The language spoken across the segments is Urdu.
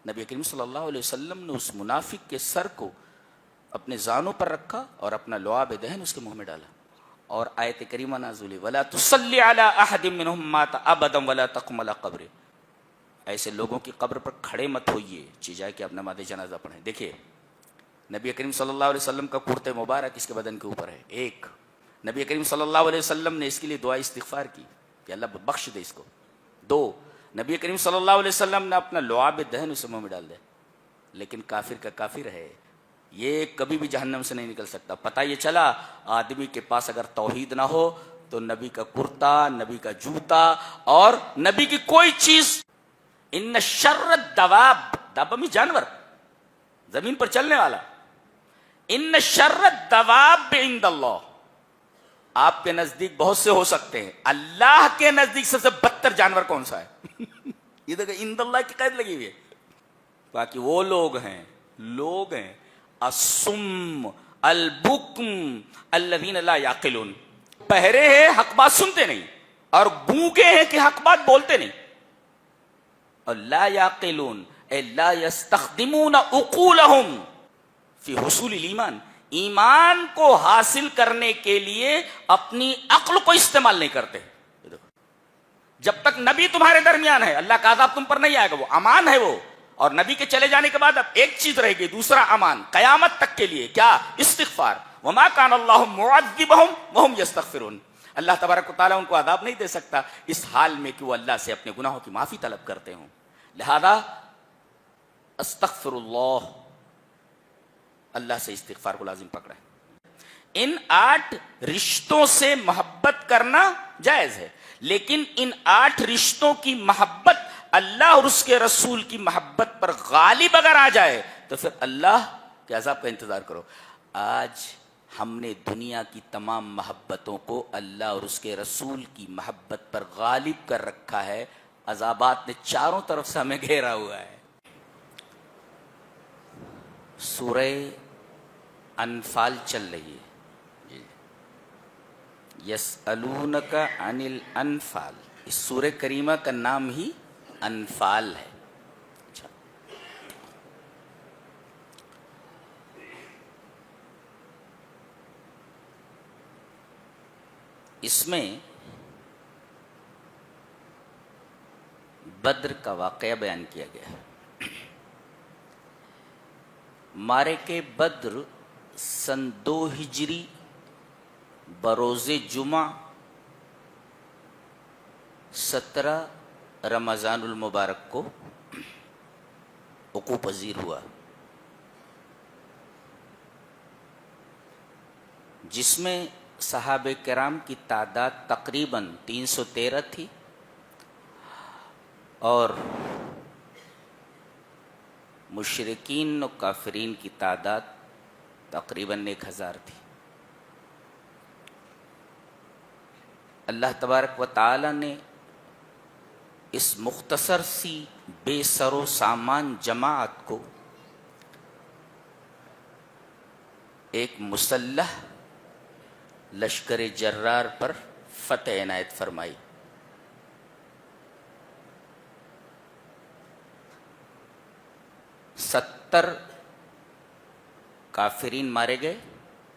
نبی کریم صلی اللہ علیہ وسلم نے اس منافق کے سر کو اپنے زانوں پر رکھا اور اپنا لعاب دہن اس کے منہ میں ڈالا، اور آیت کریمہ نازل ہوئی وَلَا تُصَلِّ عَلَىٰ أَحَدٍ مِّنْهُمْ مَاتَ أَبَدًا وَلَا تَقُمْ عَلَىٰ قَبْرِهِ، ایسے لوگوں کی قبر پر کھڑے مت ہوئیے چیزائے کہ آپ نماز جنازہ پڑھیں۔ دیکھیے نبی کریم صلی اللہ علیہ وسلم کا کرتے مبارک اس کے بدن کے اوپر ہے، ایک نبی کریم صلی اللہ علیہ وسلم نے اس کے لیے دعا استغفار کی کہ اللہ بخش دے اس کو، دو نبی کریم صلی اللہ علیہ وسلم نے اپنا لعاب دہن اسے منہ میں ڈال دیا، لیکن کافر کا کافر ہے، یہ کبھی بھی جہنم سے نہیں نکل سکتا۔ پتہ یہ چلا آدمی کے پاس اگر توحید نہ ہو تو نبی کا کرتا، نبی کا جوتا اور نبی کی کوئی چیز، ان شر الدواب، دابا میں جانور زمین پر چلنے والا، ان شر الدواب عند اللہ، آپ کے نزدیک بہت سے ہو سکتے ہیں، اللہ کے نزدیک سب سے بدتر جانور کون سا ہے؟ یہ دیکھیں عند اللہ کی قید لگی ہوئی ہے۔ باقی وہ لوگ ہیں الصم البکم الذین لا یعقلون، بہرے ہیں حق بات سنتے نہیں، اور گونگے ہیں کہ حق بات بولتے نہیں، اور لا یعقلون اے لا یستخدمون عقولہم فی حصول الایمان، ایمان کو حاصل کرنے کے لیے اپنی عقل کو استعمال نہیں کرتے۔ جب تک نبی تمہارے درمیان ہے اللہ کا عذاب تم پر نہیں آئے گا، وہ امان ہے وہ، اور نبی کے چلے جانے کے بعد اب ایک چیز رہے گی، دوسرا امان قیامت تک کے لیے، کیا؟ استغفار۔ وما کان اللہ معذبہم وہم یستغفرون، اللہ تبارک و تعالیٰ ان کو عذاب نہیں دے سکتا اس حال میں کہ وہ اللہ سے اپنے گناہوں کی معافی طلب کرتے ہوں۔ لہذا استغفر اللہ، اللہ سے استغفار کو لازم پکڑیں۔ ان 8 رشتوں سے محبت کرنا جائز ہے، لیکن ان 8 رشتوں کی محبت اللہ اور اس کے رسول کی محبت پر غالب اگر آ جائے تو پھر اللہ کے عذاب کا انتظار کرو۔ آج ہم نے دنیا کی تمام محبتوں کو اللہ اور اس کے رسول کی محبت پر غالب کر رکھا ہے، عذابات نے چاروں طرف سے ہمیں گھیرا ہوا ہے۔ سورہ انفال چل رہی ہے، یسألونک عن الانفال، اس سورہ کریمہ کا نام ہی انفال ہے۔ اچھا، اس میں بدر کا واقعہ بیان کیا گیا ہے۔ معرکہ بدر سن 2 ہجری بروز جمعہ 17 رمضان المبارک کو وقوع پذیر ہوا، جس میں صحابہ کرام کی تعداد تقریباً 313 تھی، اور مشرکین و کافرین کی تعداد تقریباً 1000 تھی۔ اللہ تبارک و تعالی نے اس مختصر سی بے سر و سامان جماعت کو ایک مسلح لشکر جرار پر فتح عنایت فرمائی۔ ستر کافرین مارے گئے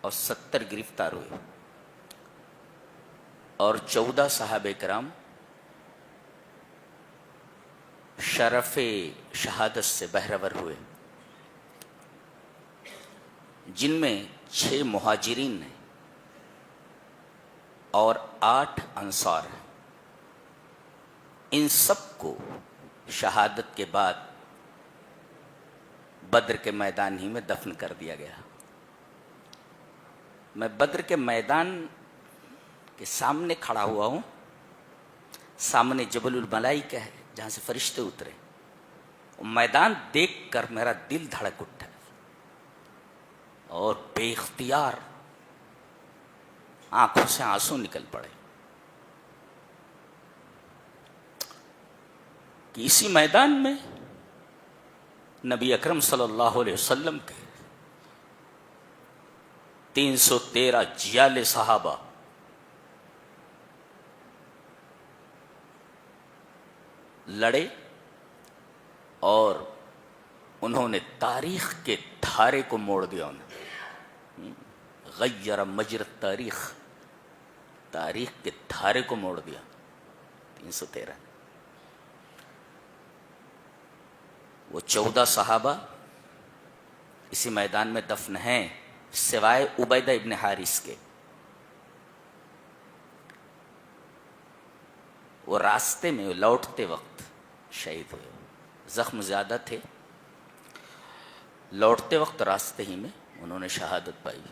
اور 70 گرفتار ہوئے، اور 14 صحابہ کرام شرف شہادت سے بہرور ہوئے، جن میں 6 مہاجرین ہیں اور 8 انصار ہیں۔ ان سب کو شہادت کے بعد بدر کے میدان ہی میں دفن کر دیا گیا۔ میں بدر کے میدان کے سامنے کھڑا ہوا ہوں، سامنے جبل الملائکہ ہے جہاں سے فرشتے اترے، میدان دیکھ کر میرا دل دھڑک اٹھا اور بے اختیار آنکھوں سے آنسو نکل پڑے کہ اسی میدان میں نبی اکرم صلی اللہ علیہ وسلم کے 313 جیال صحابہ لڑے اور انہوں نے تاریخ کے دھارے کو موڑ دیا. انہیں غیر مجر تاریخ، تاریخ کے دھارے کو موڑ دیا. 313 وہ 14 صحابہ اسی میدان میں دفن ہیں سوائے عبیدہ ابن حارث کے. وہ راستے میں لوٹتے وقت شہید ہوئے. زخم زیادہ تھے، لوٹتے وقت راستے ہی میں انہوں نے شہادت پائی.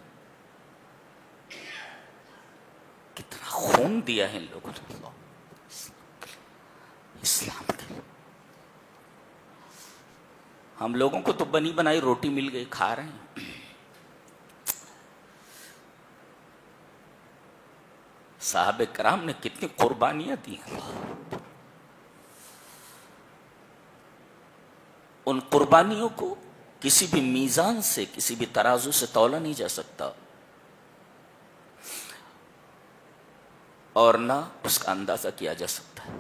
کتنا خون دیا ہے ان لوگوں نے اسلام کے. ہم لوگوں کو تو بنی بنائی روٹی مل گئی، کھا رہے ہیں. صحابہ کرام نے کتنی قربانیاں دی ہیں. ان قربانیوں کو کسی بھی میزان سے، کسی بھی ترازو سے تولا نہیں جا سکتا، اور نہ اس کا اندازہ کیا جا سکتا ہے.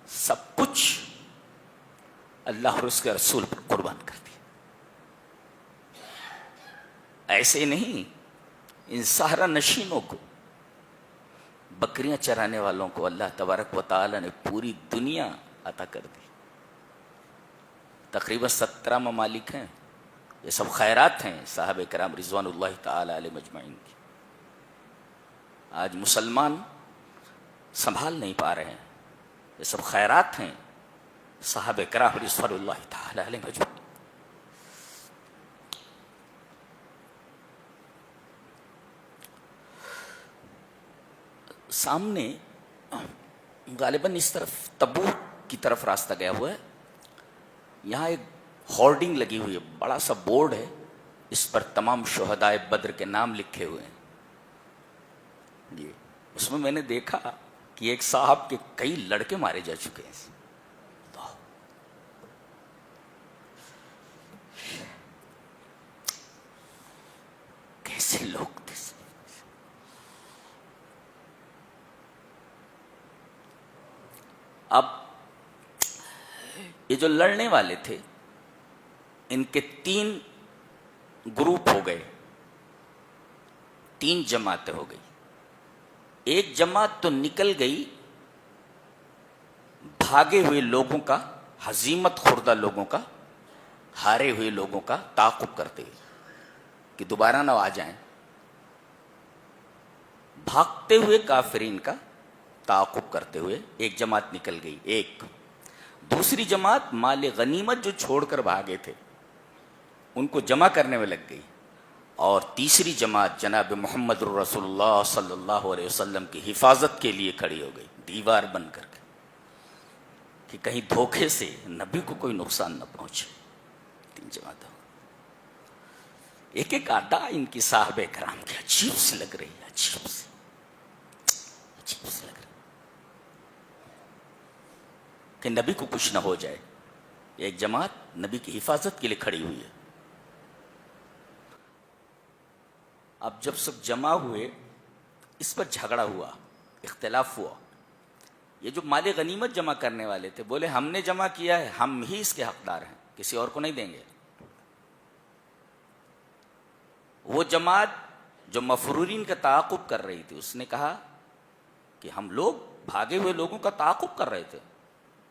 سب کچھ اللہ اور اس کے رسول پر قربان کر دیا. ایسے نہیں ان صحرا نشینوں کو، بکریاں چرانے والوں کو اللہ تبارک و تعالی نے پوری دنیا عطا کر دی. تقریباً 17 ممالک ہیں. یہ سب خیرات ہیں صحابہ کرام رضوان اللہ تعالی علیہ مجمعین کی. آج مسلمان سنبھال نہیں پا رہے ہیں. یہ سب خیرات ہیں صحابہ کرام رضوان اللہ تعالی علیہ مجمعین. سامنے غالباً اس طرف تبوک کی طرف راستہ گیا ہوا ہے. یہاں ایک ہورڈنگ لگی ہوئی ہے، بڑا سا بورڈ ہے، اس پر تمام شہدائے بدر کے نام لکھے ہوئے ہیں. اس میں نے دیکھا کہ ایک صاحب کے کئی لڑکے مارے جا چکے ہیں. کیسے لوگ تھے. اب یہ جو لڑنے والے تھے ان کے 3 گروپ ہو گئے، 3 جماعتیں ہو گئی. ایک جماعت تو نکل گئی بھاگے ہوئے لوگوں کا، ہزیمت خوردہ لوگوں کا، ہارے ہوئے لوگوں کا تعاقب کرتے ہوئے کہ دوبارہ نہ آ جائیں. بھاگتے ہوئے کافرین کا تعاقب کرتے ہوئے ایک جماعت نکل گئی. ایک دوسری جماعت مال غنیمت جو چھوڑ کر بھاگے تھے ان کو جمع کرنے میں لگ گئی. اور تیسری جماعت جناب محمد رسول اللہ صلی اللہ علیہ وسلم کی حفاظت کے لیے کھڑی ہو گئی، دیوار بن کر کے، کہ کہیں دھوکے سے نبی کو کوئی نقصان نہ پہنچے. 3 جماعتیں. ایک ایک ادا ان کی صحابہ کرام کی عجیب سی لگ رہی ہے، عجیب سی لگ رہی کہ نبی کو کچھ نہ ہو جائے. ایک جماعت نبی کی حفاظت کے لیے کھڑی ہوئی ہے. اب جب سب جمع ہوئے اس پر جھگڑا ہوا، اختلاف ہوا. یہ جو مال غنیمت جمع کرنے والے تھے بولے ہم نے جمع کیا ہے، ہم ہی اس کے حقدار ہیں، کسی اور کو نہیں دیں گے. وہ جماعت جو مفرورین کا تعاقب کر رہی تھی اس نے کہا کہ ہم لوگ بھاگے ہوئے لوگوں کا تعاقب کر رہے تھے،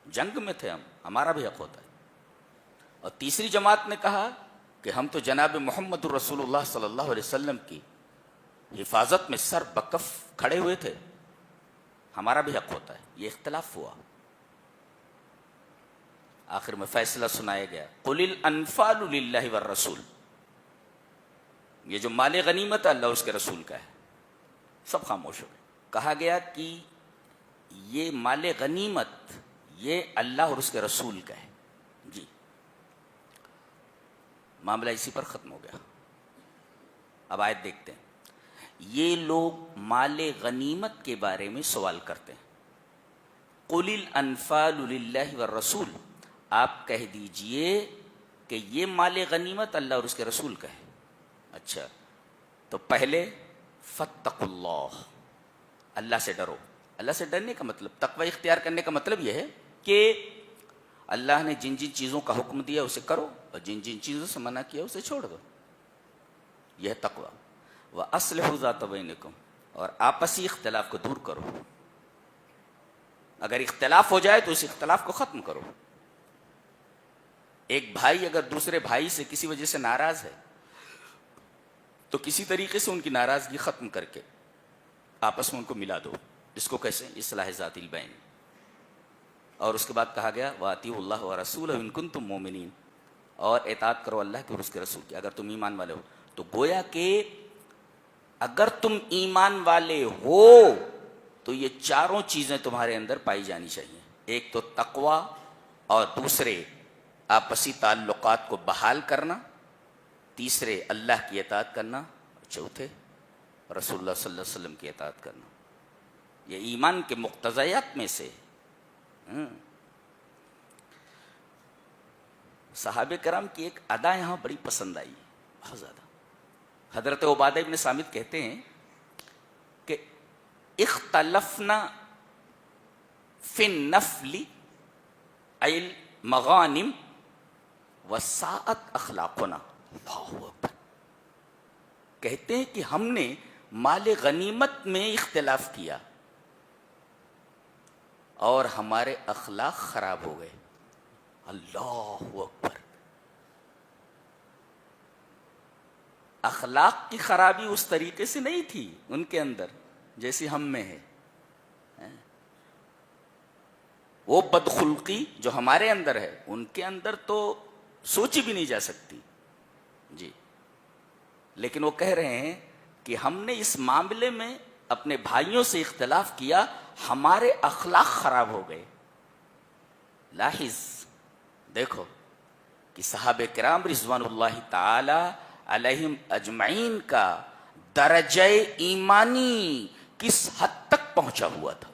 جنگ میں تھے، ہمارا بھی حق ہوتا ہے. اور تیسری جماعت نے کہا کہ ہم تو جناب محمد رسول اللہ صلی اللہ علیہ وسلم کی حفاظت میں سر بکف کھڑے ہوئے تھے، ہمارا بھی حق ہوتا ہے. یہ اختلاف ہوا. آخر میں فیصلہ سنایا گیا، قل الانفال للہ والرسول. یہ جو مال غنیمت اللہ اس کے رسول کا ہے. سب خاموش ہو گئے. کہا گیا کہ یہ مال غنیمت یہ اللہ اور اس کے رسول کا ہے. جی معاملہ اسی پر ختم ہو گیا. اب آیت دیکھتے ہیں. یہ لوگ مال غنیمت کے بارے میں سوال کرتے ہیں. قل الانفال للہ والرسول، آپ کہہ دیجئے کہ یہ مال غنیمت اللہ اور اس کے رسول کا ہے. اچھا تو پہلے فاتقوا اللہ، اللہ سے ڈرو. اللہ سے ڈرنے کا مطلب، تقوی اختیار کرنے کا مطلب یہ ہے کہ اللہ نے جن جن چیزوں کا حکم دیا اسے کرو اور جن جن چیزوں سے منع کیا اسے چھوڑ دو. یہ تقویٰ. وَأَصْلِحُوا ذَاتَ بَيْنِكُمْ، اور آپسی اختلاف کو دور کرو. اگر اختلاف ہو جائے تو اس اختلاف کو ختم کرو. ایک بھائی اگر دوسرے بھائی سے کسی وجہ سے ناراض ہے تو کسی طریقے سے ان کی ناراضگی ختم کر کے آپس میں ان کو ملا دو. اس کو کیسے؟ اصلاح ذات البین. اور اس کے بعد کہا گیا وَأَطِیعُوا اللَّهَ وَرَسُولَهُ إِن كُنتُم مُؤْمِنِینَ، اور اطاعت کرو اللہ کی اور اس کے رسول کی اگر تم ایمان والے ہو. تو گویا کہ اگر تم ایمان والے ہو تو یہ چاروں چیزیں تمہارے اندر پائی جانی چاہیے. ایک تو تقویٰ، اور دوسرے آپسی تعلقات کو بحال کرنا، تیسرے اللہ کی اطاعت کرنا، اور چوتھے رسول اللہ صلی اللہ علیہ وسلم کی اطاعت کرنا. یہ ایمان کے مقتضیات میں سے. صحابہ کرام کی ایک ادا یہاں بڑی پسند آئی بہت زیادہ. حضرت عبادہ ابن صامت کہتے ہیں کہ اختلفنا فی النفل ای المغانم وساءت اخلاقنا. اللہ اکبر. کہتے ہیں کہ ہم نے مال غنیمت میں اختلاف کیا اور ہمارے اخلاق خراب ہو گئے. اللہ اکبر. اخلاق کی خرابی اس طریقے سے نہیں تھی ان کے اندر جیسی ہم میں ہے. وہ بدخلقی جو ہمارے اندر ہے ان کے اندر تو سوچی بھی نہیں جا سکتی جی. لیکن وہ کہہ رہے ہیں کہ ہم نے اس معاملے میں اپنے بھائیوں سے اختلاف کیا، ہمارے اخلاق خراب ہو گئے. لاحظ، دیکھو کہ صحابہ کرام رضوان اللہ تعالی علیہم اجمعین کا درجہ ایمانی کس حد تک پہنچا ہوا تھا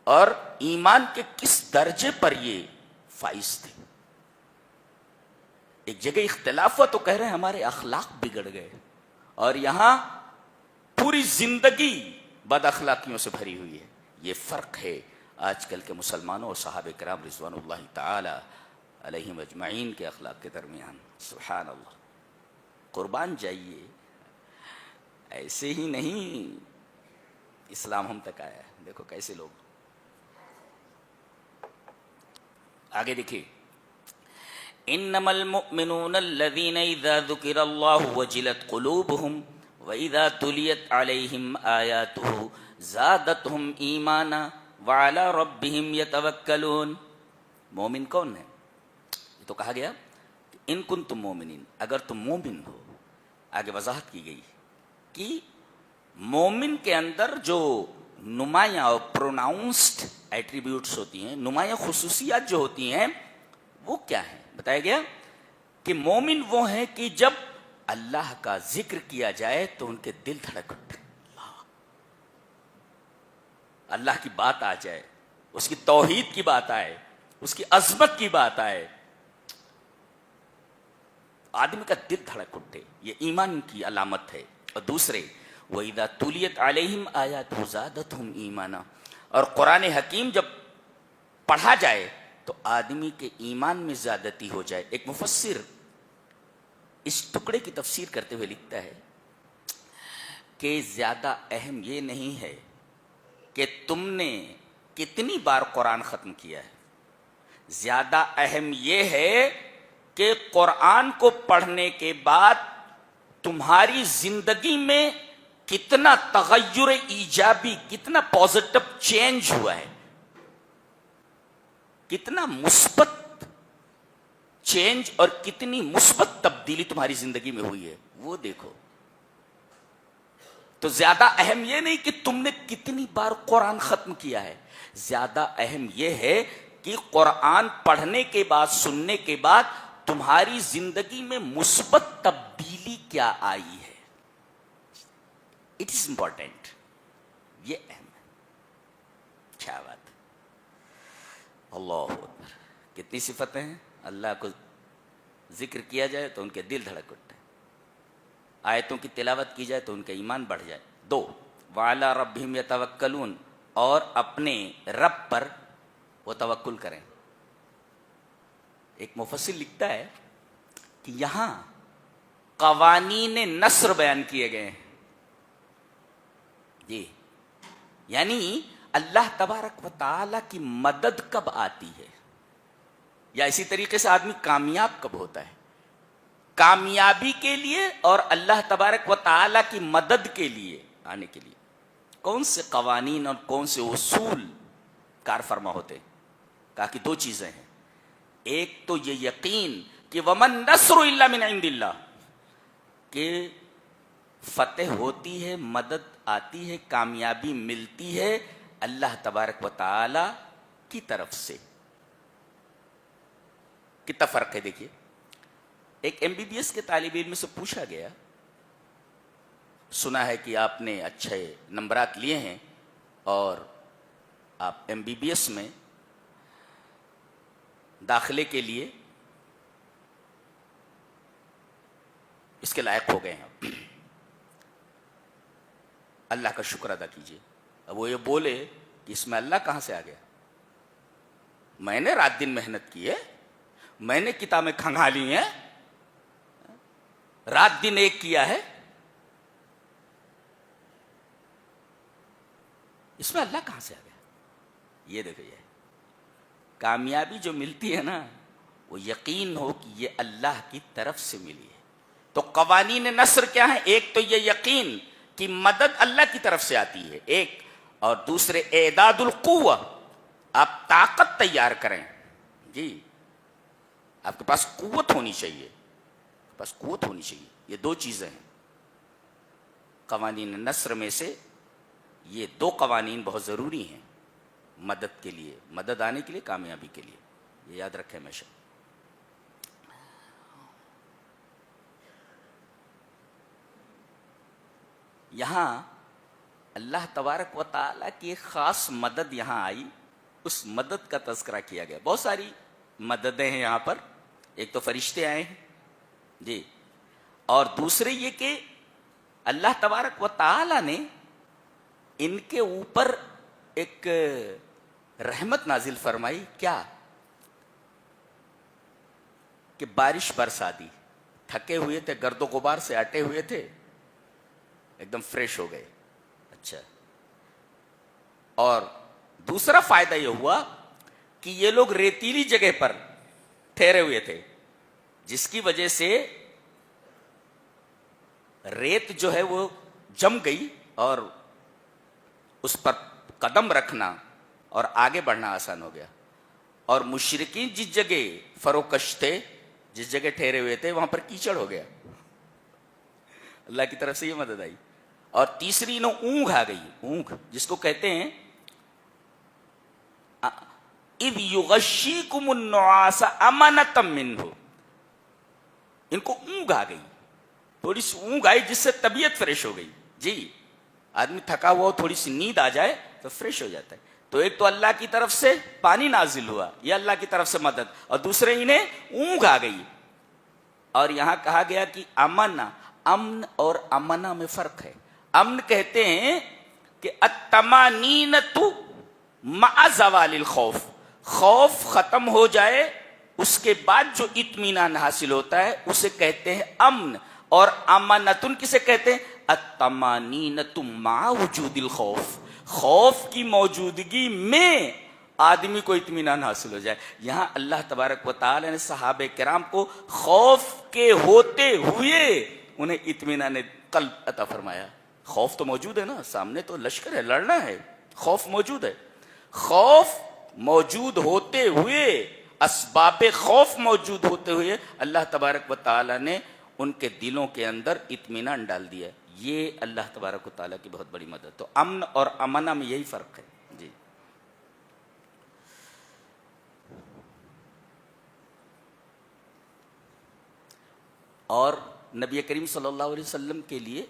اور ایمان کے کس درجے پر یہ فائز تھے. ایک جگہ اختلاف ہوا تو کہہ رہے ہیں ہمارے اخلاق بگڑ گئے، اور یہاں پوری زندگی بد اخلاقیوں سے بھری ہوئی ہے. یہ فرق ہے آج کل کے مسلمانوں اور صحابہ کرام رضوان اللہ تعالی علیہم اجمعین کے اخلاق کے درمیان. سبحان اللہ. قربان جائیے، ایسے ہی نہیں اسلام ہم تک آیا ہے. دیکھو کیسے لوگ. آگے دیکھیے، انما المؤمنون الذين اذا ذكر الله وجلت قلوبهم واذا تليت عليهم آياته زادتهم ایمانا وعلى ربهم يتوکلون. مومن کون ہے؟ یہ تو کہا گیا کہ ان کنتم مومنین، اگر تم مومن ہو. آگے وضاحت کی گئی کہ مومن کے اندر جو نمایاں اور پروناؤنسڈ ایٹریبیوٹس ہوتی ہیں، نمایاں خصوصیات جو ہوتی ہیں، وہ کیا ہیں؟ بتایا گیا کہ مومن وہ ہیں کہ جب اللہ کا ذکر کیا جائے تو ان کے دل دھڑک اٹھے. اللہ کی بات آ جائے، اس کی توحید کی بات آئے، اس کی عظمت کی بات آئے، آدمی کا دل دھڑک اٹھے. یہ ایمان کی علامت ہے. اور دوسرے وَإِذَا تُلِيَتْ عَلَيْهِمْ آيَاتُهُ زَادَتْهُمْ ایمانا، اور قرآن حکیم جب پڑھا جائے تو آدمی کے ایمان میں زیادتی ہو جائے. ایک مفسر اس ٹکڑے کی تفسیر کرتے ہوئے لکھتا ہے کہ زیادہ اہم یہ نہیں ہے کہ تم نے کتنی بار قرآن ختم کیا ہے، زیادہ اہم یہ ہے کہ قرآن کو پڑھنے کے بعد تمہاری زندگی میں کتنا تغیر ایجابی، کتنا پازیٹو چینج ہوا ہے، کتنا مثبت چینج اور کتنی مثبت تبدیلی تمہاری زندگی میں ہوئی ہے، وہ دیکھو. تو زیادہ اہم یہ نہیں کہ تم نے کتنی بار قرآن ختم کیا ہے، زیادہ اہم یہ ہے کہ قرآن پڑھنے کے بعد، سننے کے بعد تمہاری زندگی میں مثبت تبدیلی کیا آئی ہے. It is important. یہ اہم ہے. کیا بات. اللہ اکبر. کتنی صفتیں ہیں. اللہ کو ذکر کیا جائے تو ان کے دل دھڑک اٹھتے، آیتوں کی تلاوت کی جائے تو ان کا ایمان بڑھ جائے. 2 وعلی ربہم یتوکلون، اور اپنے رب پر وہ توکل کریں. ایک مفسر لکھتا ہے کہ یہاں قوانین نصر بیان کیے گئے ہیں. جی یعنی اللہ تبارک و تعالی کی مدد کب آتی ہے، یا اسی طریقے سے آدمی کامیاب کب ہوتا ہے. کامیابی کے لیے اور اللہ تبارک و تعالی کی مدد کے لیے آنے کے لیے کون سے قوانین اور کون سے اصول کار فرما ہوتے ہیں. کہا کہ دو چیزیں ہیں. ایک تو یہ یقین کہ ومن نصر الا من عند اللہ، کہ فتح ہوتی ہے، مدد آتی ہے، کامیابی ملتی ہے اللہ تبارک و تعالی کی طرف سے. کتنا فرق ہے دیکھیے. ایک MBBS کے طالب علم سے پوچھا گیا، سنا ہے کہ آپ نے اچھے نمبرات لیے ہیں اور آپ MBBS میں داخلے کے لیے اس کے لائق ہو گئے ہیں، اللہ کا شکر ادا کیجیے. اب وہ یہ بولے کہ اس میں اللہ کہاں سے آ گیا؟ میں نے رات دن محنت کی ہے، میں نے کتابیں کھنگالی ہیں، رات دن ایک کیا ہے، اس میں اللہ کہاں سے آ گیا؟ یہ دیکھو، یہ کامیابی جو ملتی ہے نا، وہ یقین ہو کہ یہ اللہ کی طرف سے ملی ہے. تو قوانین نصر کیا ہیں؟ ایک تو یہ یقین کہ مدد اللہ کی طرف سے آتی ہے، ایک، اور دوسرے اعداد القوہ، آپ طاقت تیار کریں. جی آپ کے پاس قوت ہونی چاہیے، بس قوت ہونی چاہیے. یہ دو چیزیں ہیں قوانین نصر میں سے. یہ دو قوانین بہت ضروری ہیں مدد کے لیے، مدد آنے کے لیے، کامیابی کے لیے. یہ یاد رکھیں ہمیشہ. یہاں اللہ تبارک و تعالیٰ کی ایک خاص مدد یہاں آئی، اس مدد کا تذکرہ کیا گیا. بہت ساری مددیں ہیں یہاں پر. ایک تو فرشتے آئے ہیں جی، اور دوسرے یہ کہ اللہ تبارک و تعالیٰ نے ان کے اوپر ایک رحمت نازل فرمائی. کیا؟ کہ بارش برسا دی. تھکے ہوئے تھے، گرد و غبار سے اٹے ہوئے تھے، ایک دم فریش ہو گئے. اچھا، اور دوسرا فائدہ یہ ہوا کہ یہ لوگ ریتیلی جگہ پر ٹھہرے ہوئے تھے، جس کی وجہ سے ریت جو ہے وہ جم گئی اور اس پر قدم رکھنا اور آگے بڑھنا آسان ہو گیا. اور مشرکین جس جگہ فروکش تھے، جس جگہ ٹھہرے ہوئے تھے، وہاں پر کیچڑ ہو گیا. اللہ کی طرف سے یہ مدد آئی. اور تیسری نو اونگ آ گئی. اونگ جس کو کہتے ہیں اذ یغشیکم النعاس امنۃ منہ، ان کو اونگ آ گئی، تھوڑی سی اونگ آئی جس سے طبیعت فریش ہو گئی. جی آدمی تھکا ہوا ہو، تھوڑی سی نیند آ جائے تو فریش ہو جاتا ہے. تو ایک تو اللہ کی طرف سے پانی نازل ہوا، یہ اللہ کی طرف سے مدد، اور دوسرے انہیں اونگ آ گئی. اور یہاں کہا گیا کہ امن اور امنا میں فرق ہے. امن کہتے ہیں کہ الطمانینۃ مع زوال الخوف، خوف ختم ہو جائے اس کے بعد جو اطمینان حاصل ہوتا ہے اسے کہتے ہیں امن. اور امنتن کسے کہتے ہیں؟ الطمانینۃ مع وجود الخوف، خوف کی موجودگی میں آدمی کو اطمینان حاصل ہو جائے. یہاں اللہ تبارک و تعالی نے صحابہ کرام کو خوف کے ہوتے ہوئے انہیں اطمینان قلب عطا فرمایا. خوف تو موجود ہے نا، سامنے تو لشکر ہے، لڑنا ہے، خوف موجود ہے. خوف موجود ہوتے ہوئے، اسباب خوف موجود ہوتے ہوئے، اللہ تبارک و تعالی نے ان کے دلوں کے اندر اطمینان ڈال دیا. یہ اللہ تبارک و تعالیٰ کی بہت بڑی مدد. تو امن اور امنا میں یہی فرق ہے. جی اور نبی کریم صلی اللہ علیہ وسلم کے لیے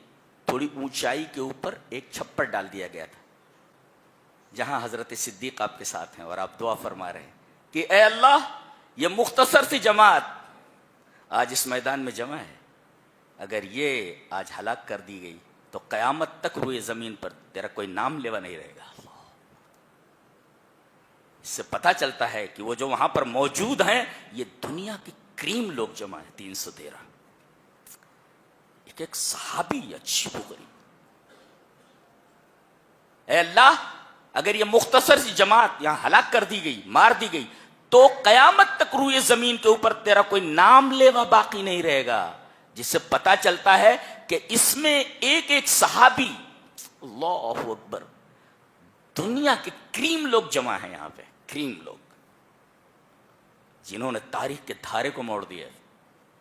تھوڑی اونچائی کے اوپر ایک چھپر ڈال دیا گیا تھا، جہاں حضرت صدیق آپ کے ساتھ ہیں اور آپ دعا فرما رہے ہیں کہ اے اللہ، یہ مختصر سی جماعت آج اس میدان میں جمع ہے، اگر یہ آج ہلاک کر دی گئی تو قیامت تک روئے زمین پر تیرا کوئی نام لیوا نہیں رہے گا. اس سے پتہ چلتا ہے کہ وہ جو وہاں پر موجود ہیں یہ دنیا کی کریم لوگ جمع ہیں. 313 ایک صحابی عجیب و غریب. اے اللہ اگر یہ مختصر سی جماعت یہاں ہلاک کر دی گئی, مار دی گئی, تو قیامت تک روئے زمین کے اوپر تیرا کوئی نام لیوا باقی نہیں رہے گا. جس سے پتا چلتا ہے کہ اس میں ایک ایک صحابی, اللہ اکبر, دنیا کے کریم لوگ جمع ہیں یہاں پہ, کریم لوگ جنہوں نے تاریخ کے دھارے کو موڑ دیا.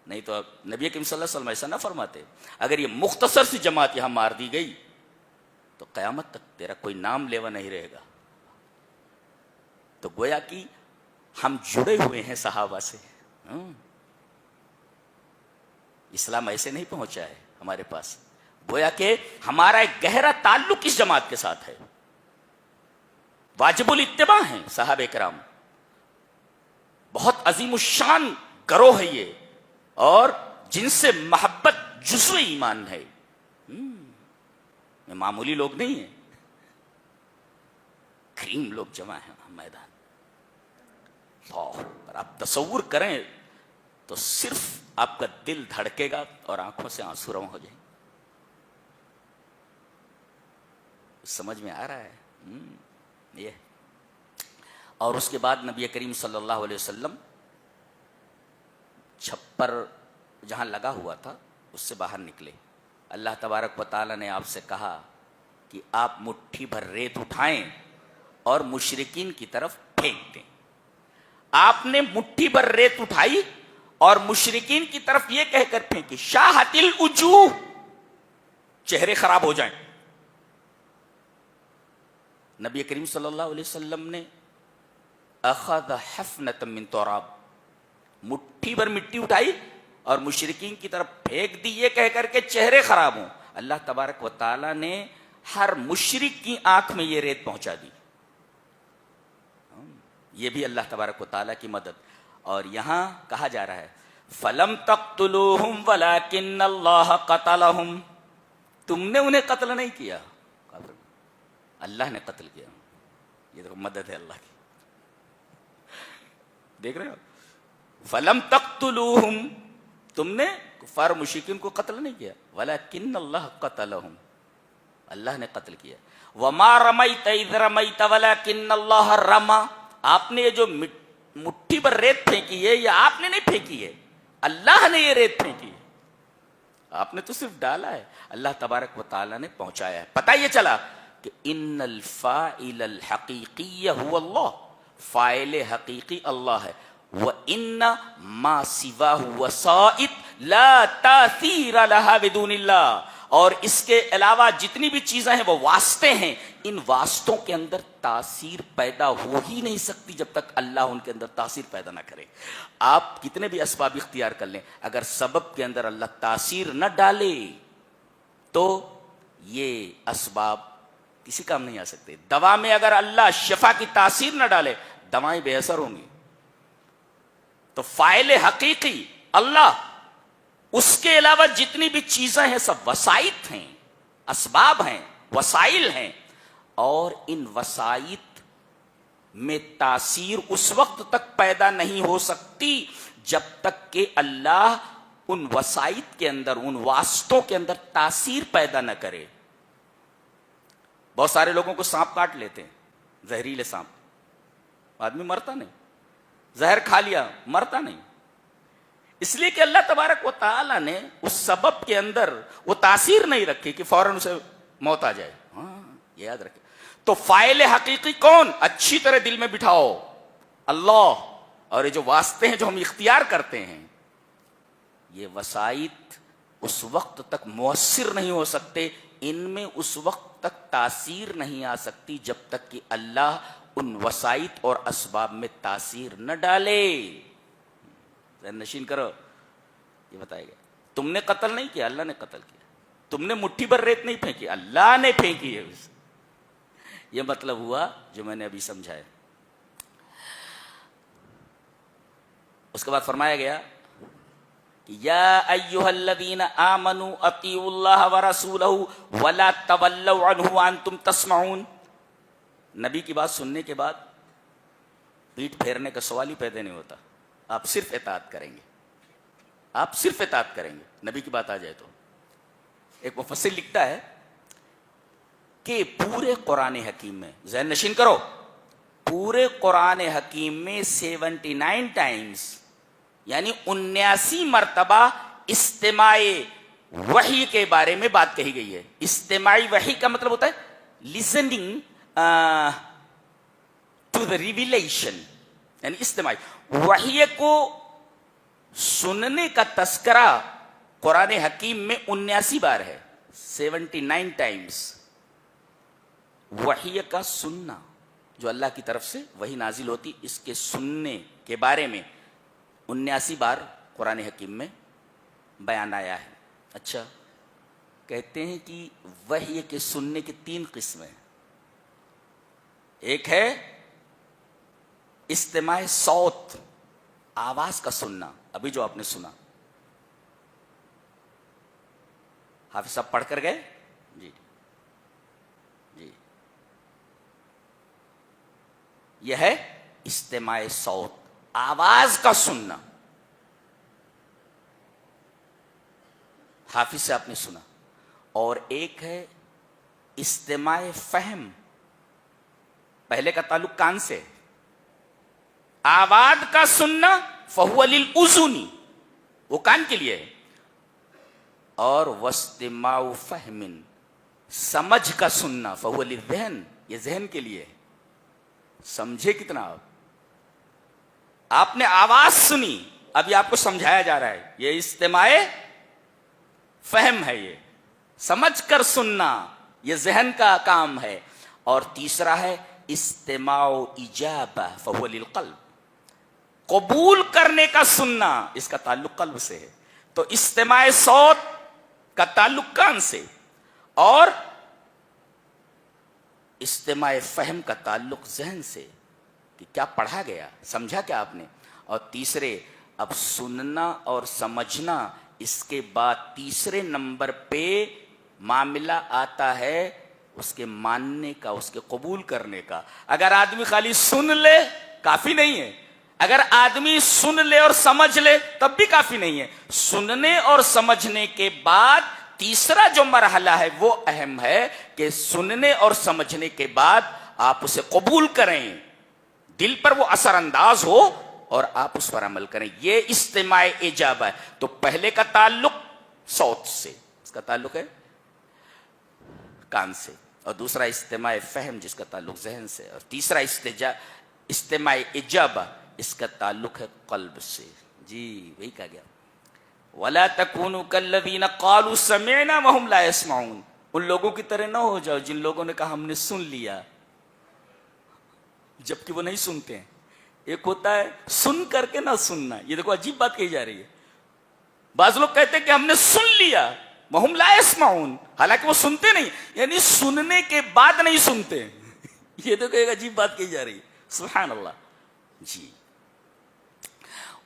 نہیں تو نبی کریم صلی اللہ علیہ وسلم ایسا نہ فرماتے. اگر یہ مختصر سی جماعت یہاں مار دی گئی تو قیامت تک تیرا کوئی نام لیوا نہیں رہے گا. تو گویا کہ ہم جڑے ہوئے ہیں صحابہ سے. اسلام ایسے نہیں پہنچا ہے ہمارے پاس, گویا کہ ہمارا ایک گہرا تعلق اس جماعت کے ساتھ ہے. واجب الاتباع ہیں صحابہ کرام, بہت عظیم الشان گروہ ہے یہ, اور جن سے محبت جزو ایمان ہے. یہ معمولی لوگ نہیں ہیں, کریم لوگ جمع ہیں میدان. اور آپ تصور کریں تو صرف آپ کا دل دھڑکے گا اور آنکھوں سے آنسو رواں ہو جائیں. سمجھ میں آ رہا ہے یہ. اور اس کے بعد نبی کریم صلی اللہ علیہ وسلم چھپر جہاں لگا ہوا تھا اس سے باہر نکلے. اللہ تبارک و تعالی نے آپ سے کہا کہ آپ مٹھی بھر ریت اٹھائیں اور مشرکین کی طرف پھینک دیں. آپ نے مٹھی بھر ریت اٹھائی اور مشرکین کی طرف یہ کہہ کر پھینکی, شاہت الوجوہ, چہرے خراب ہو جائیں. نبی کریم صلی اللہ علیہ وسلم نے اخذ حفنۃ من تراب, مٹھی بھر مٹی اٹھائی اور مشرکین کی طرف پھینک دی, یہ کہہ کر کے چہرے خراب ہوں. اللہ تبارک و تعالی نے ہر مشرک کی آنکھ میں یہ ریت پہنچا دی. یہ بھی اللہ تبارک و تعالی کی مدد. اور یہاں کہا جا رہا ہے فَلَمْ تَقْتُلُوهُمْ وَلَكِنَّ اللَّهَ قَتَلَهُمْ, تم نے انہیں قتل نہیں کیا, اللہ نے قتل کیا. یہ تو مدد ہے اللہ کی, دیکھ رہے ہو. فَلَمْ تَقْتُلُوهُمْ, تم نے کفار مشرکین کو قتل نہیں کیا, وَلَكِنَّ اللَّهَ قَتَلَهُمْ, اللہ نے قتل کیا. وَمَا رَمَيْتَ إِذْ رَمَيْتَ وَلَكِنَّ اللَّهَ رَمَى, آپ نے یہ جو مٹھی پر ریت پھینکی ہے یہ آپ نے نہیں پھینکی ہے, اللہ نے یہ ریت پھینکی ہے, آپ نے تو صرف ڈالا ہے, اللہ تبارک و تعالی نے پہنچایا ہے. پتہ یہ چلا کہ ان الفاعل الحقیقی هو اللہ, فاعل حقیقی اللہ ہے. وَإِنَّ مَا سِوَاهُ وَسَائِطْ لَا تَأْثِيرَ لَهَا بِدُونِ اللَّهِ, اور اس کے علاوہ جتنی بھی چیزیں ہیں وہ واسطے ہیں, ان واسطوں کے اندر تاثیر پیدا ہو ہی نہیں سکتی جب تک اللہ ان کے اندر تاثیر پیدا نہ کرے. آپ کتنے بھی اسباب اختیار کر لیں, اگر سبب کے اندر اللہ تاثیر نہ ڈالے تو یہ اسباب کسی کام نہیں آ سکتے. دوا میں اگر اللہ شفا کی تاثیر نہ ڈالے دوائیں بے اثر ہوں گی. تو فاعل حقیقی اللہ, اس کے علاوہ جتنی بھی چیزیں ہیں سب وسائط ہیں, اسباب ہیں, وسائل ہیں, اور ان وسائط میں تاثیر اس وقت تک پیدا نہیں ہو سکتی جب تک کہ اللہ ان وسائط کے اندر, ان واسطوں کے اندر تاثیر پیدا نہ کرے. بہت سارے لوگوں کو سانپ کاٹ لیتے ہیں, زہریلے سانپ, آدمی مرتا نہیں, زہر کھا لیا مرتا نہیں, اس لیے کہ اللہ تبارک و تعالی نے اس سبب کے اندر وہ تاثیر نہیں رکھی کہ فوراً اسے موت آ جائے. یہ یاد رکھے. تو فاعل حقیقی کون, اچھی طرح دل میں بٹھاؤ, اللہ. اور یہ جو واسطے ہیں جو ہم اختیار کرتے ہیں, یہ وسائط اس وقت تک مؤثر نہیں ہو سکتے, ان میں اس وقت تک تاثیر نہیں آ سکتی جب تک کہ اللہ ان وسائط اور اسباب میں تاثیر نہ ڈالے. نشین کرو, یہ بتائے گا تم نے قتل نہیں کیا, اللہ نے قتل کیا. تم نے مٹھی بھر ریت نہیں پھینکی, اللہ نے پھینکی ہے. یہ مطلب ہوا جو میں نے ابھی سمجھایا. اس کے بعد فرمایا گیا کہ یا ایھا الذین آمنوا اطیعوا اللہ ورسولہ ولا تولوا عنہ وانتم تسمعون. نبی کی بات سننے کے بعد پیٹ پھیرنے کا سوال ہی پیدا نہیں ہوتا. آپ صرف اطاعت کریں گے, آپ صرف اطاعت کریں گے. نبی کی بات آ جائے تو ایک مفسر لکھتا ہے کہ پورے قرآن حکیم میں, ذہن نشین کرو, پورے قرآن حکیم میں 79 ٹائمز یعنی 79 مرتبہ استماع وحی کے بارے میں بات کہی گئی ہے. استماعی وحی کا مطلب ہوتا ہے لسننگ ٹو دا ریویلیشن, یعنی استماعی وحی کو سننے کا تذکرہ قرآن حکیم میں 79 بار ہے. 79 ٹائمز وحی کا سننا, جو اللہ کی طرف سے وحی نازل ہوتی, اس کے سننے کے بارے میں 79 بار قرآن حکیم میں بیان آیا ہے. اچھا, کہتے ہیں کہ وحی کے سننے کی 3 قسمیں. ایک ہے استماع صوت, آواز کا سننا, ابھی جو آپ نے سنا. حافظ صاحب پڑھ کر گئے جی جی, یہ ہے استماع صوت, آواز کا سننا. حافظ سے آپ نے سنا. اور ایک ہے استماع فہم, پہلے کا تعلق کان سے, آواز کا سننا فہو للأذن, وہ کان کے لیے ہے. اور واستماع فہم, سمجھ کا سننا فہو للذہن, یہ ذہن کے لیے ہے. سمجھے کتنا آپ نے آواز سنی, ابھی آپ کو سمجھایا جا رہا ہے, یہ استماع فہم ہے, یہ سمجھ کر سننا, یہ ذہن کا کام ہے. اور تیسرا ہے استماع اجابہ فہو للقلب, قبول کرنے کا سننا, اس کا تعلق قلب سے ہے. تو استماع صوت کا تعلق کان سے, اور استماع فہم کا تعلق ذہن سے, کہ کیا پڑھا گیا, سمجھا کیا آپ نے. اور تیسرے, اب سننا اور سمجھنا, اس کے بعد تیسرے نمبر پہ معاملہ آتا ہے اس کے ماننے کا, اس کے قبول کرنے کا. اگر آدمی خالی سن لے کافی نہیں ہے, اگر آدمی سن لے اور سمجھ لے تب بھی کافی نہیں ہے. سننے اور سمجھنے کے بعد تیسرا جو مرحلہ ہے وہ اہم ہے, کہ سننے اور سمجھنے کے بعد آپ اسے قبول کریں, دل پر وہ اثر انداز ہو اور آپ اس پر عمل کریں. یہ استماع اجابہ ہے. تو پہلے کا تعلق صوت سے, اس کا تعلق ہے کان سے, اور دوسرا استماع فہم جس کا تعلق ذہن سے, اور تیسرا استماع اجابہ اس کا تعلق ہے قلب سے. جی وہی کہا گیا, وَلَا تَكُونُوا كَالَّذِينَ قَالُوا سَمِعْنَا وَهُمْ لَا يَسْمَعُونَ, ان لوگوں کی طرح نہ ہو جاؤ جن لوگوں نے کہا ہم نے سن لیا, جبکہ وہ نہیں سنتے ہیں. ایک ہوتا ہے سن کر کے نہ سننا, یہ دیکھو عجیب بات کہی جا رہی ہے. بعض لوگ کہتے ہیں کہ ہم نے سن لیا, وَهُمْ لَا يَسْمَعُونَ, حالانکہ وہ سنتے نہیں, یعنی سننے کے بعد نہیں سنتے. یہ دیکھو ایک عجیب بات کہی جا رہی ہے, سبحان اللہ. جی,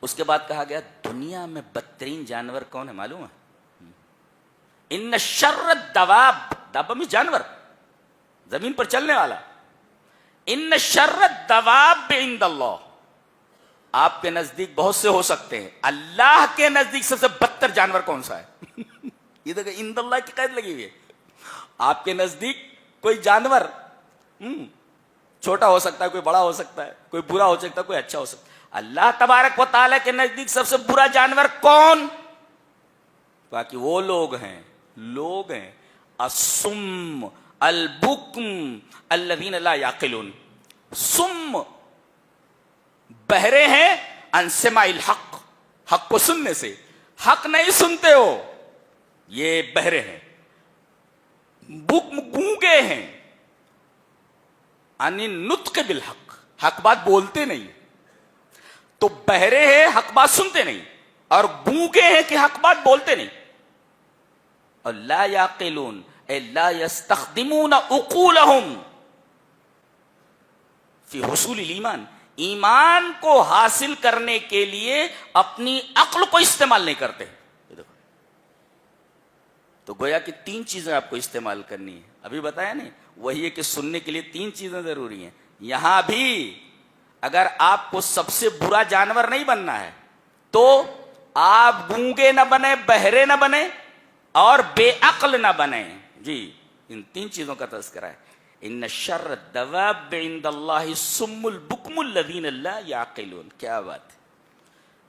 اس کے بعد کہا گیا دنیا میں بدترین جانور کون ہے معلوم ہے؟ ان شر الدواب, دابہ میں جانور, زمین پر چلنے والا. ان شر الدواب عند اللہ, آپ کے نزدیک بہت سے ہو سکتے ہیں, اللہ کے نزدیک سب سے بدتر جانور کون سا ہے؟ یہ دیکھیں عند اللہ کی قید لگی ہوئی ہے. آپ کے نزدیک کوئی جانور چھوٹا ہو سکتا ہے, کوئی بڑا ہو سکتا ہے, کوئی برا ہو سکتا ہے, کوئی اچھا ہو سکتا ہے. اللہ تبارک و تعالیٰ کے نزدیک سب سے برا جانور کون؟ باقی وہ لوگ ہیں الصم البکم الذین لا یعقلون. سم بہرے ہیں عن سماع الحق, حق کو سننے سے, حق نہیں سنتے ہو, یہ بہرے ہیں. بکم گونگے ہیں عن النطق بالحق, حق بات بولتے نہیں. تو بہرے ہیں حق بات سنتے نہیں, اور گونگے ہیں کہ حق بات بولتے نہیں. اور لا یعقلون اے لا یستخدمون عقولہم فی حصول الایمان, ایمان کو حاصل کرنے کے لیے اپنی عقل کو استعمال نہیں کرتے. تو گویا کہ 3 چیزیں آپ کو استعمال کرنی ہے. ابھی بتایا نہیں, وہی ہے کہ سننے کے لیے 3 چیزیں ضروری ہیں. یہاں بھی اگر آپ کو سب سے برا جانور نہیں بننا ہے تو آپ گونگے نہ بنے، بہرے نہ بنے اور بے عقل نہ بنے. جی ان تین چیزوں کا تذکرہ ہے. ان شر الدواب عند اللہ الصم البکم الذین لا یعقلون. کیا بات ہے،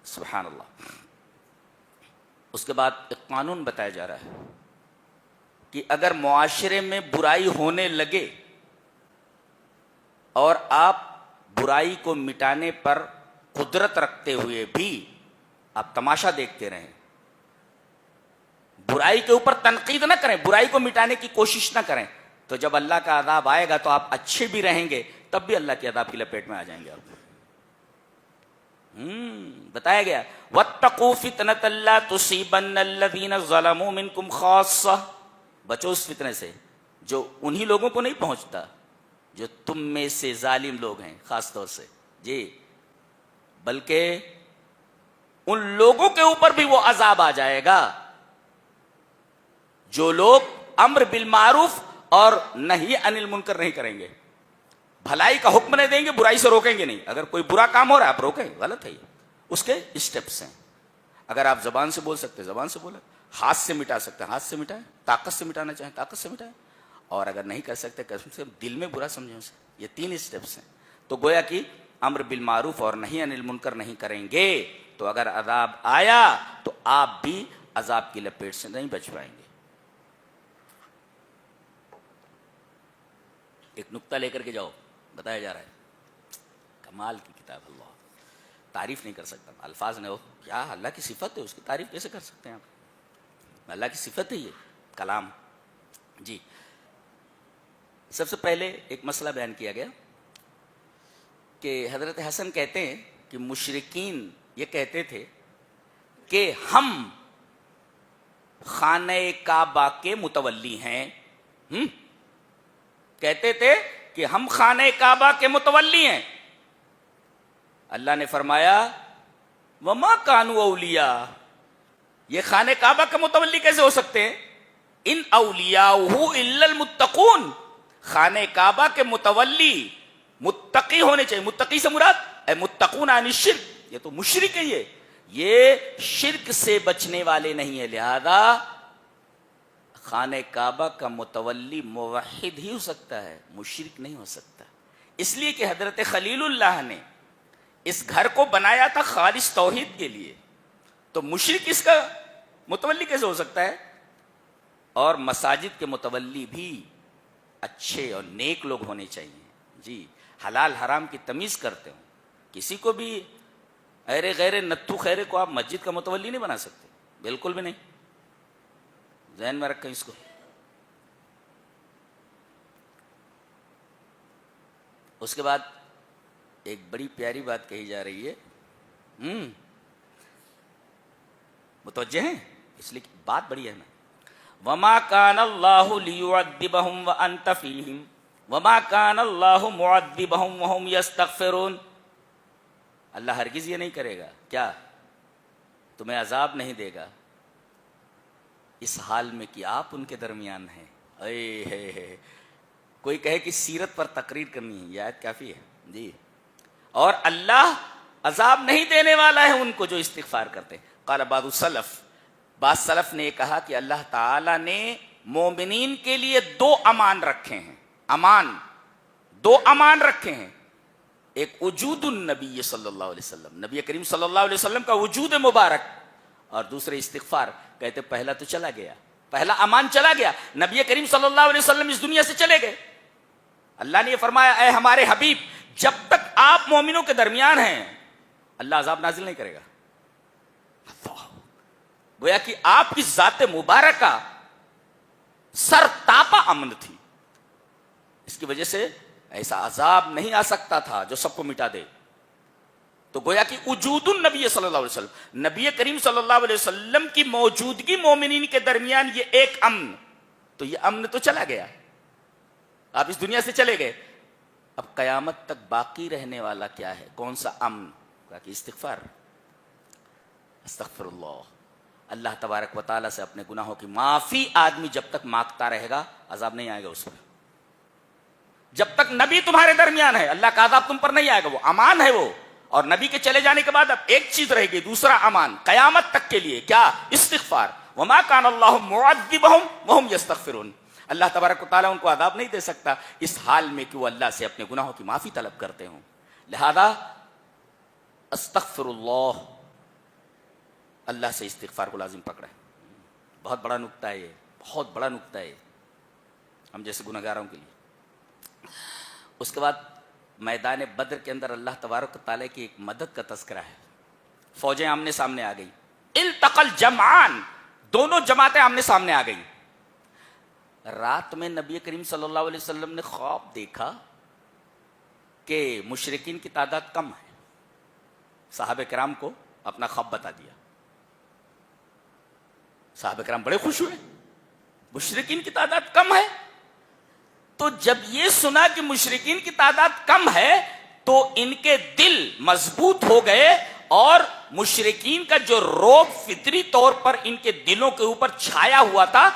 سبحان اللہ. اس کے بعد ایک قانون بتایا جا رہا ہے کہ اگر معاشرے میں برائی ہونے لگے اور آپ برائی کو مٹانے پر قدرت رکھتے ہوئے بھی آپ تماشا دیکھتے رہیں، برائی کے اوپر تنقید نہ کریں، برائی کو مٹانے کی کوشش نہ کریں، تو جب اللہ کا عذاب آئے گا تو آپ اچھے بھی رہیں گے، تب بھی اللہ کے عذاب کی لپیٹ میں آ جائیں گے آپ. بتایا گیا وَاتَّقُوا فِتْنَةً لَا تُصِيبَنَّ الَّذِينَ ظَلَمُوا مِنْكُمْ خَاصَّةً. بچو اس فتنے سے جو انہی لوگوں کو نہیں پہنچتا جو تم میں سے ظالم لوگ ہیں خاص طور سے. جی بلکہ ان لوگوں کے اوپر بھی وہ عذاب آ جائے گا جو لوگ امر بالمعروف اور نہی عن المنکر نہیں کریں گے، بھلائی کا حکم نہیں دیں گے، برائی سے روکیں گے نہیں. اگر کوئی برا کام ہو رہا ہے آپ روکیں، غلط ہے یہ. اس کے اسٹیپس ہیں. اگر آپ زبان سے بول سکتے زبان سے بولیں، ہاتھ سے مٹا سکتے ہاتھ سے مٹائیں، طاقت سے مٹانا چاہیں طاقت سے مٹائیں، اور اگر نہیں کر سکتے قسم سے دل میں برا سمجھیں اسے. یہ تین اسٹیپس ہیں. تو گویا کہ امر بالمعروف اور نہی عن المنکر نہیں کریں گے تو اگر عذاب آیا تو آپ بھی عذاب کی لپیٹ سے نہیں بچ پائیں گے. ایک نقطہ لے کر کے جاؤ، بتایا جا رہا ہے. کمال کی کتاب. اللہ تعریف نہیں کر سکتا، الفاظ نے کیا اللہ کی صفت ہے، اس کی تعریف کیسے کر سکتے ہیں آپ؟ اللہ کی صفت ہے یہ کلام. جی سب سے پہلے ایک مسئلہ بیان کیا گیا کہ حضرت حسن کہتے ہیں کہ مشرکین یہ کہتے تھے کہ ہم خانہ کعبہ کے متولی ہیں. کہتے تھے کہ ہم خانہ کعبہ کے متولی ہیں. اللہ نے فرمایا وما کانوا اولیاء، یہ خانہ کعبہ کے متولی کیسے ہو سکتے ہیں؟ ان اولیاءہ الا المتقون، خانہ کعبہ کے متولی متقی ہونے چاہیے. متقی سے مراد اے متقون عن الشرک، یہ تو مشرک ہے، یہ شرک سے بچنے والے نہیں ہے. لہذا خانہ کعبہ کا متولی موحد ہی ہو سکتا ہے، مشرک نہیں ہو سکتا. اس لیے کہ حضرت خلیل اللہ نے اس گھر کو بنایا تھا خالص توحید کے لیے، تو مشرک اس کا متولی کیسے ہو سکتا ہے؟ اور مساجد کے متولی بھی اچھے اور نیک لوگ ہونے چاہیے. جی حلال حرام کی تمیز کرتے ہوں. کسی کو بھی ایرے غیر نتھو خیرے کو آپ مسجد کا متولی نہیں بنا سکتے، بالکل بھی نہیں. ذہن میں رکھیں اس کو. اس کے بعد ایک بڑی پیاری بات کہی جا رہی ہے، متوجہ ہیں؟ اس لیے بات بڑی اہم ہے. وما کان اللہ لیعذبہم وانت فیہم وما کان اللہ معذبہم وہم یستغفرون. اللہ ہرگز یہ نہیں کرے گا، کیا تمہیں عذاب نہیں دے گا اس حال میں کہ آپ ان کے درمیان ہیں. اے ہے کوئی کہے کہ سیرت پر تقریر کرنی ہے، یہ آیت کافی ہے. جی اور اللہ عذاب نہیں دینے والا ہے ان کو جو استغفار کرتے ہیں. قال بعض السلف، بعض سلف نے یہ کہا کہ اللہ تعالی نے مومنین کے لیے دو امان رکھے ہیں. دو امان رکھے ہیں. ایک وجود النبی صلی اللہ علیہ وسلم، نبی کریم صلی اللہ علیہ وسلم کا وجود مبارک، اور دوسرے استغفار. کہتے پہلا تو چلا گیا، پہلا امان چلا گیا، نبی کریم صلی اللہ علیہ وسلم اس دنیا سے چلے گئے. اللہ نے یہ فرمایا اے ہمارے حبیب جب تک آپ مومنوں کے درمیان ہیں اللہ عذاب نازل نہیں کرے گا. گویا کہ آپ کی ذات مبارکہ سر تاپا امن تھی، اس کی وجہ سے ایسا عذاب نہیں آ سکتا تھا جو سب کو مٹا دے. تو گویا کہ وجود النبی صلی اللہ علیہ وسلم، نبی کریم صلی اللہ علیہ وسلم کی موجودگی مومنین کے درمیان یہ ایک امن. تو یہ امن تو چلا گیا، آپ اس دنیا سے چلے گئے. اب قیامت تک باقی رہنے والا کیا ہے؟ کون سا امن؟ کہ استغفار. استغفر اللہ. اللہ تبارک و تعالیٰ سے اپنے گناہوں کی معافی آدمی جب تک مانگتا رہے گا عذاب نہیں آئے گا اس پر. جب تک نبی تمہارے درمیان ہے اللہ کا عذاب تم پر نہیں آئے گا، وہ امان ہے وہ. اور نبی کے چلے جانے کے بعد اب ایک چیز رہے گی، دوسرا امان قیامت تک کے لیے، کیا؟ استغفار. وما کان اللہ معذبہم وہم یستغفرون. اللہ تبارک و تعالیٰ ان کو عذاب نہیں دے سکتا اس حال میں کہ وہ اللہ سے اپنے گناہوں کی معافی طلب کرتے ہوں. لہذا استغفر اللہ، اللہ سے استغفار کو لازم پکڑیں. بہت بڑا نکتہ ہے یہ، بہت بڑا نکتہ ہے ہم جیسے گنہگاروں کے لیے. اس کے بعد میدان بدر کے اندر اللہ تبارک و تعالیٰ کی ایک مدد کا تذکرہ ہے. فوجیں آمنے سامنے آ گئی، التقل جمعان، دونوں جماعتیں آمنے سامنے آ گئی. رات میں نبی کریم صلی اللہ علیہ وسلم نے خواب دیکھا کہ مشرکین کی تعداد کم ہے. صحابہ کرام کو اپنا خواب بتا دیا. صحابہ کرام بڑے خوش ہوئے، مشرکین کی تعداد کم ہے. تو جب یہ سنا کہ مشرکین کی تعداد کم ہے تو ان کے دل مضبوط ہو گئے، اور مشرکین کا جو روب فطری طور پر ان کے دلوں کے اوپر چھایا ہوا تھا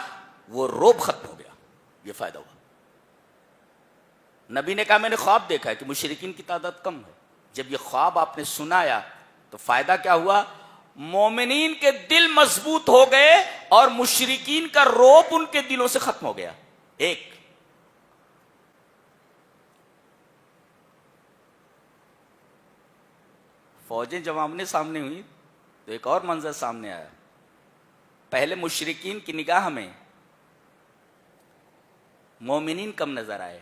وہ روب ختم ہو گیا. یہ فائدہ ہوا. نبی نے کہا میں نے خواب دیکھا ہے کہ مشرکین کی تعداد کم ہے. جب یہ خواب آپ نے سنایا تو فائدہ کیا ہوا؟ مومنین کے دل مضبوط ہو گئے اور مشرکین کا روب ان کے دلوں سے ختم ہو گیا. ایک فوجیں جب آمنے سامنے ہوئی تو ایک اور منظر سامنے آیا. پہلے مشرکین کی نگاہ میں مومنین کم نظر آئے،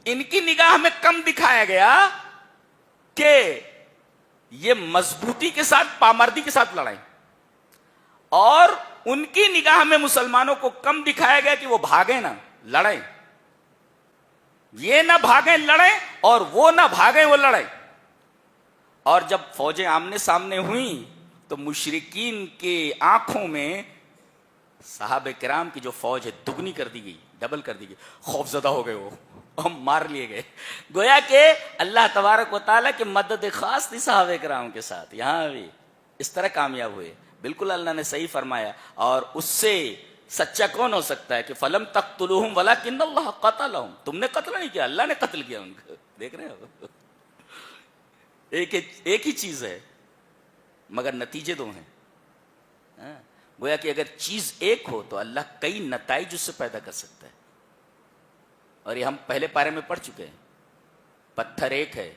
ان کی نگاہ میں کم دکھایا گیا کہ یہ مضبوطی کے ساتھ پامردی کے ساتھ لڑائیں، اور ان کی نگاہ میں مسلمانوں کو کم دکھایا گیا کہ وہ بھاگیں نہ لڑیں. یہ نہ بھاگیں لڑیں اور وہ نہ بھاگیں وہ لڑیں. اور جب فوجیں آمنے سامنے ہوئیں تو مشرکین کے آنکھوں میں صحابہ کرام کی جو فوج ہے دگنی کر دی گئی، ڈبل کر دی گئی. خوف زدہ ہو گئے، وہ ہم مار لیے گئے. گویا کہ اللہ تبارک و تعالیٰ کی مدد خاص تھی صحابہ کرام کے ساتھ. یہاں بھی اس طرح کامیاب ہوئے. بالکل اللہ نے صحیح فرمایا. اور اس سے سچا کون ہو سکتا ہے کہ فلم تقتلوہم ولکن اللہ قتلہم. تم نے قتل نہیں کیا، اللہ نے قتل کیا ان کو. دیکھ رہے ہو، ایک ہی چیز ہے مگر نتیجے دو ہیں. گویا کہ اگر چیز ایک ہو تو اللہ کئی نتائج اس سے پیدا کر سکتا ہے. اور یہ ہم پہلے پارے میں پڑھ چکے ہیں. پتھر ایک ہے،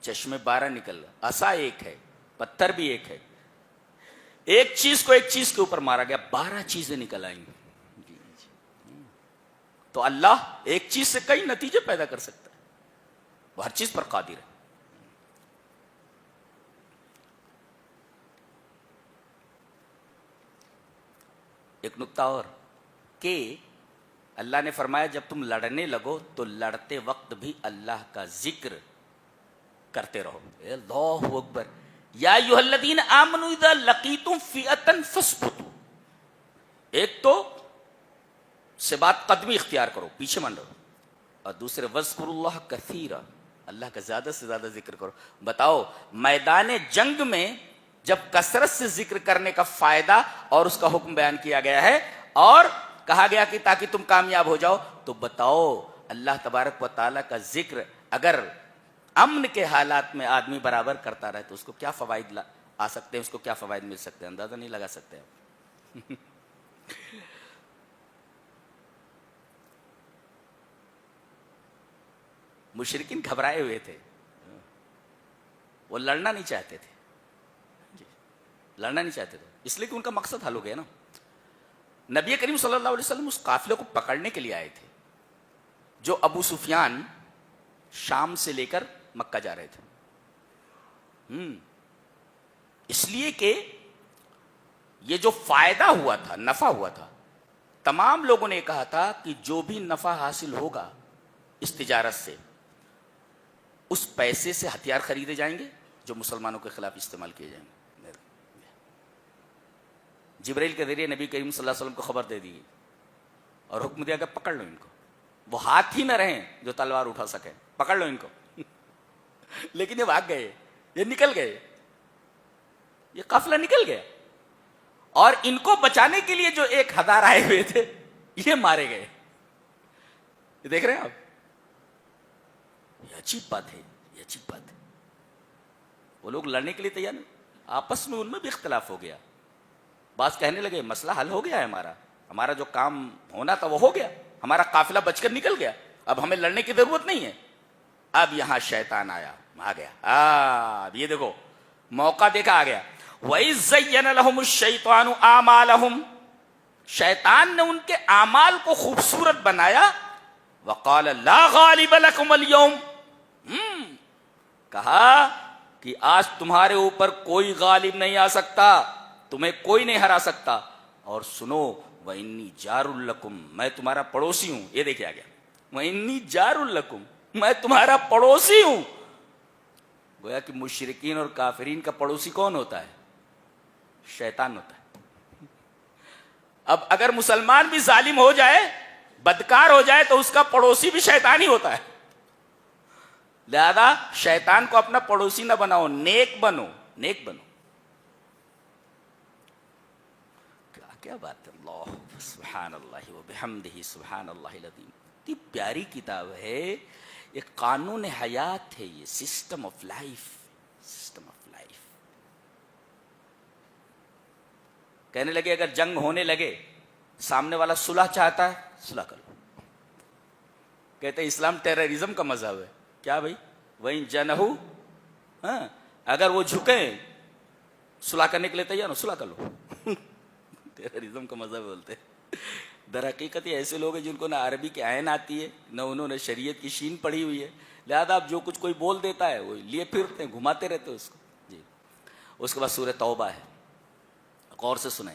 چشمے 12 نکل، عصا ایک ہے، پتھر بھی ایک ہے. ایک چیز کو ایک چیز کے اوپر مارا گیا، 12 چیزیں نکل آئیں گی. تو اللہ ایک چیز سے کئی نتیجے پیدا کر سکتا ہے، وہ ہر چیز پر قادر ہے. ایک نکتہ اور کہ اللہ نے فرمایا جب تم لڑنے لگو تو لڑتے وقت بھی اللہ کا ذکر کرتے رہو. اللہ اکبر. یا ایھا الذین آمنوا اذا لقیتم فئۃ فاثبتوا. ایک تو سے بات قدمی اختیار کرو، پیچھے منڈو، اور دوسرے وذکروا اللہ کثیرا، اللہ کا زیادہ سے زیادہ ذکر کرو. بتاؤ میدان جنگ میں جب کثرت سے ذکر کرنے کا فائدہ اور اس کا حکم بیان کیا گیا ہے اور کہا گیا کہ تاکہ تم کامیاب ہو جاؤ، تو بتاؤ اللہ تبارک و تعالیٰ کا ذکر اگر امن کے حالات میں آدمی برابر کرتا رہے تو اس کو کیا فوائد آ سکتے ہیں، اس کو کیا فوائد مل سکتے ہیں، اندازہ نہیں لگا سکتے. مشرکین گھبرائے ہوئے تھے، وہ لڑنا نہیں چاہتے تھے، لڑنا نہیں چاہتے تھے، اس لیے کہ ان کا مقصد حل ہو گیا نا. نبی کریم صلی اللہ علیہ وسلم اس قافلے کو پکڑنے کے لیے آئے تھے جو ابو سفیان شام سے لے کر مکہ جا رہے تھے. اس لیے کہ یہ جو فائدہ ہوا تھا، نفع ہوا تھا، تمام لوگوں نے کہا تھا کہ جو بھی نفع حاصل ہوگا اس تجارت سے، اس پیسے سے ہتھیار خریدے جائیں گے جو مسلمانوں کے خلاف استعمال کیے جائیں گے. جبرائیل کے ذریعے نبی کریم صلی اللہ علیہ وسلم کو خبر دے دی اور حکم دیا کہ پکڑ لو ان کو. وہ ہاتھ ہی نہ رہیں جو تلوار اٹھا سکے، پکڑ لو ان کو. لیکن یہ بھاگ گئے، یہ نکل گئے، یہ قافلہ نکل گیا، اور ان کو بچانے کے لیے جو 1000 آئے ہوئے تھے یہ مارے گئے. یہ دیکھ رہے ہیں آپ؟ یہ عجیب بات ہے، یہ عجیب بات ہے. وہ لوگ لڑنے کے لیے تیار نہیں، آپس میں ان میں بھی اختلاف ہو گیا. بعض کہنے لگے مسئلہ حل ہو گیا ہے، ہمارا جو کام ہونا تھا وہ ہو گیا، ہمارا قافلہ بچ کر نکل گیا، اب ہمیں لڑنے کی ضرورت نہیں ہے. اب یہاں شیطان آ گیا. اب یہ دیکھو موقع دیکھا آ گیا. وَإِذْ زَيَّنَ لَهُمُ الشَّيْطَانُ أَعْمَالَهُمْ، شیطان نے ان کے اعمال کو خوبصورت بنایا. وَقَالَ لَا غَالِبَ لَكُمُ الْيَوْمَ، کہا کہ آج تمہارے اوپر کوئی غالب نہیں آ سکتا، تمہیں کوئی نہیں ہرا سکتا. اور سنو وَإِنِّي جَارٌ لَكُمْ، میں تمہارا پڑوسی ہوں. یہ دیکھیں آ گیا وَإِنِّي جَارٌ لَكُمْ، میں تمہارا پڑوسی ہوں. گویا کہ مشرکین اور کافرین کا پڑوسی کون ہوتا ہے؟ شیطان ہوتا ہے. اب اگر مسلمان بھی ظالم ہو جائے، بدکار ہو جائے، تو اس کا پڑوسی بھی شیطان ہی ہوتا ہے. لہذا شیطان کو اپنا پڑوسی نہ بناؤ، نیک بنو، نیک بنو. کیا بات ہے، اللہ سبحان اللہ وبحمدہ سبحان اللہ العظیم. اتنی پیاری کتاب ہے، ایک قانون حیات ہے، یہ system of life, system of life. کہنے لگے اگر جنگ ہونے لگے، سامنے والا صلح چاہتا ہے، صلح کر لو. کہتے ہیں اسلام ٹیررزم کا مذہب ہے. کیا بھائی؟ وَإِن جَنَحُوا، ہاں اگر وہ جھکیں صلح کرنے کے لیے تیار ہو، صلح کر لو. ٹیررزم کا مذہب بولتے ہیں. در حقیقت یہ ایسے لوگ ہیں جن کو نہ عربی کی عین آتی ہے، نہ انہوں نے شریعت کی شین پڑھی ہوئی ہے. لہذا اب جو کچھ کوئی بول دیتا ہے وہ لیے پھرتے ہیں، گھماتے رہتے ہیں اس کو. جی اس کے بعد سورہ توبہ ہے، غور سے سنیں.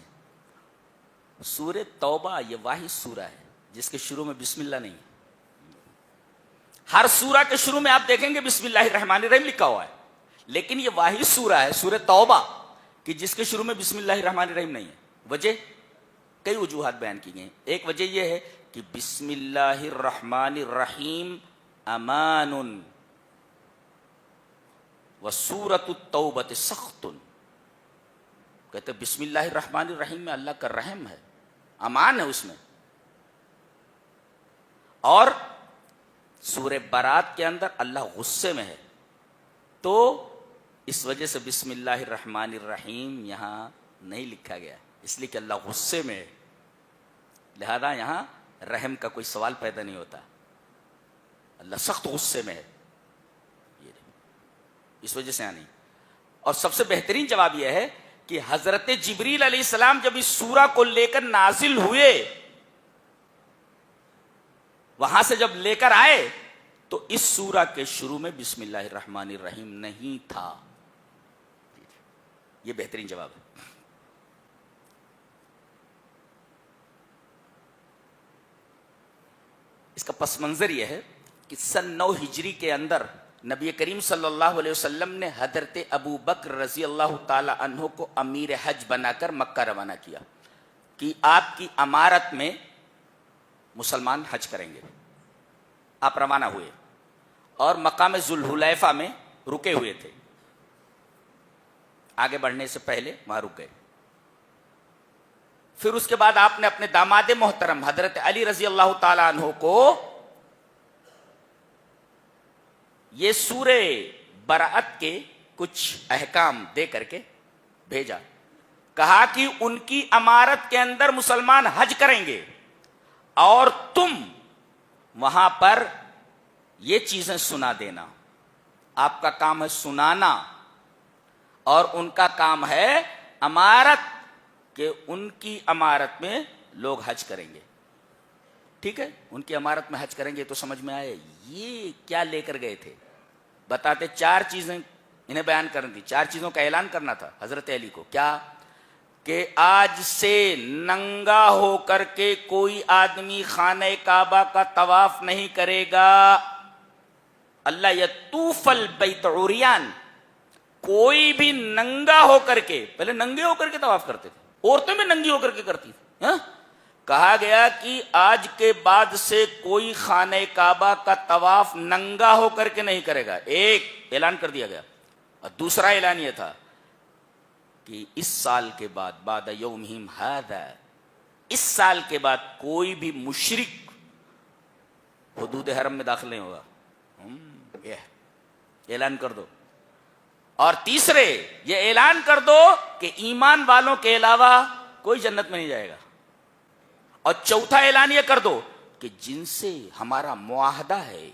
سورہ توبہ یہ واحد سورہ ہے جس کے شروع میں بسم اللہ نہیں ہے. ہر سورہ کے شروع میں آپ دیکھیں گے بسم اللہ الرحمن الرحیم لکھا ہوا ہے، لیکن یہ واحد سورہ ہے سورہ توبہ کہ جس کے شروع میں بسم اللہ الرحمن الرحیم نہیں ہے. وجہ کئی وجوہات بیان کی گئی. ایک وجہ یہ ہے کہ بسم اللہ الرحمن الرحیم امان وسورۃ التوبۃ سخت. کہتے بسم اللہ الرحمن الرحیم میں اللہ کا رحم ہے، امان ہے اس میں. اور سورہ برات کے اندر اللہ غصے میں ہے، تو اس وجہ سے بسم اللہ الرحمن الرحیم یہاں نہیں لکھا گیا، اس لیے کہ اللہ غصے میں ہے. لہذا یہاں رحم کا کوئی سوال پیدا نہیں ہوتا، اللہ سخت غصے میں ہے، اس وجہ سے یہاں نہیں. اور سب سے بہترین جواب یہ ہے کہ حضرت جبریل علیہ السلام جب اس سورہ کو لے کر نازل ہوئے، وہاں سے جب لے کر آئے تو اس سورہ کے شروع میں بسم اللہ الرحمن الرحیم نہیں تھا. یہ بہترین جواب ہے. اس کا پس منظر یہ ہے کہ سن 9 ہجری کے اندر نبی کریم صلی اللہ علیہ وسلم نے حضرت ابو بکر رضی اللہ تعالی عنہ کو امیر حج بنا کر مکہ روانہ کیا کہ آپ کی امارت میں مسلمان حج کریں گے. آپ روانہ ہوئے اور مقام ذوالحلیفہ میں رکے ہوئے تھے، آگے بڑھنے سے پہلے وہاں رک گئے. پھر اس کے بعد آپ نے اپنے داماد محترم حضرت علی رضی اللہ تعالی عنہ کو یہ سورہ برأت کے کچھ احکام دے کر کے بھیجا. کہا کہ ان کی امارت کے اندر مسلمان حج کریں گے اور تم وہاں پر یہ چیزیں سنا دینا. آپ کا کام ہے سنانا اور ان کا کام ہے امارت، کہ ان کی امارت میں لوگ حج کریں گے. ٹھیک ہے، ان کی امارت میں حج کریں گے. تو سمجھ میں آئے یہ کیا لے کر گئے تھے. بتاتے 4 چیزیں انہیں بیان کرنی تھی، 4 چیزوں کا اعلان کرنا تھا حضرت علی کو. کیا؟ کہ آج سے ننگا ہو کر کے کوئی آدمی خانہ کعبہ کا طواف نہیں کرے گا. اللہ یطوف البیت عریان، کوئی بھی ننگا ہو کر کے، پہلے ننگے ہو کر کے طواف کرتے تھے، عورتیں بھی ننگی ہو کر کے کرتی تھی. کہا گیا کہ آج کے بعد سے کوئی خانہ کعبہ کا طواف ننگا ہو کر کے نہیں کرے گا. ایک اعلان کر دیا گیا. اور دوسرا اعلان یہ تھا کہ اس سال کے بعد بعد یومہم ھذا، اس سال کے بعد کوئی بھی مشرک حدود حرم میں داخل نہیں ہوگا. یہ اعلان کر دو. اور تیسرے یہ اعلان کر دو کہ ایمان والوں کے علاوہ کوئی جنت میں نہیں جائے گا. اور چوتھا اعلان یہ کر دو کہ جن سے ہمارا معاہدہ ہے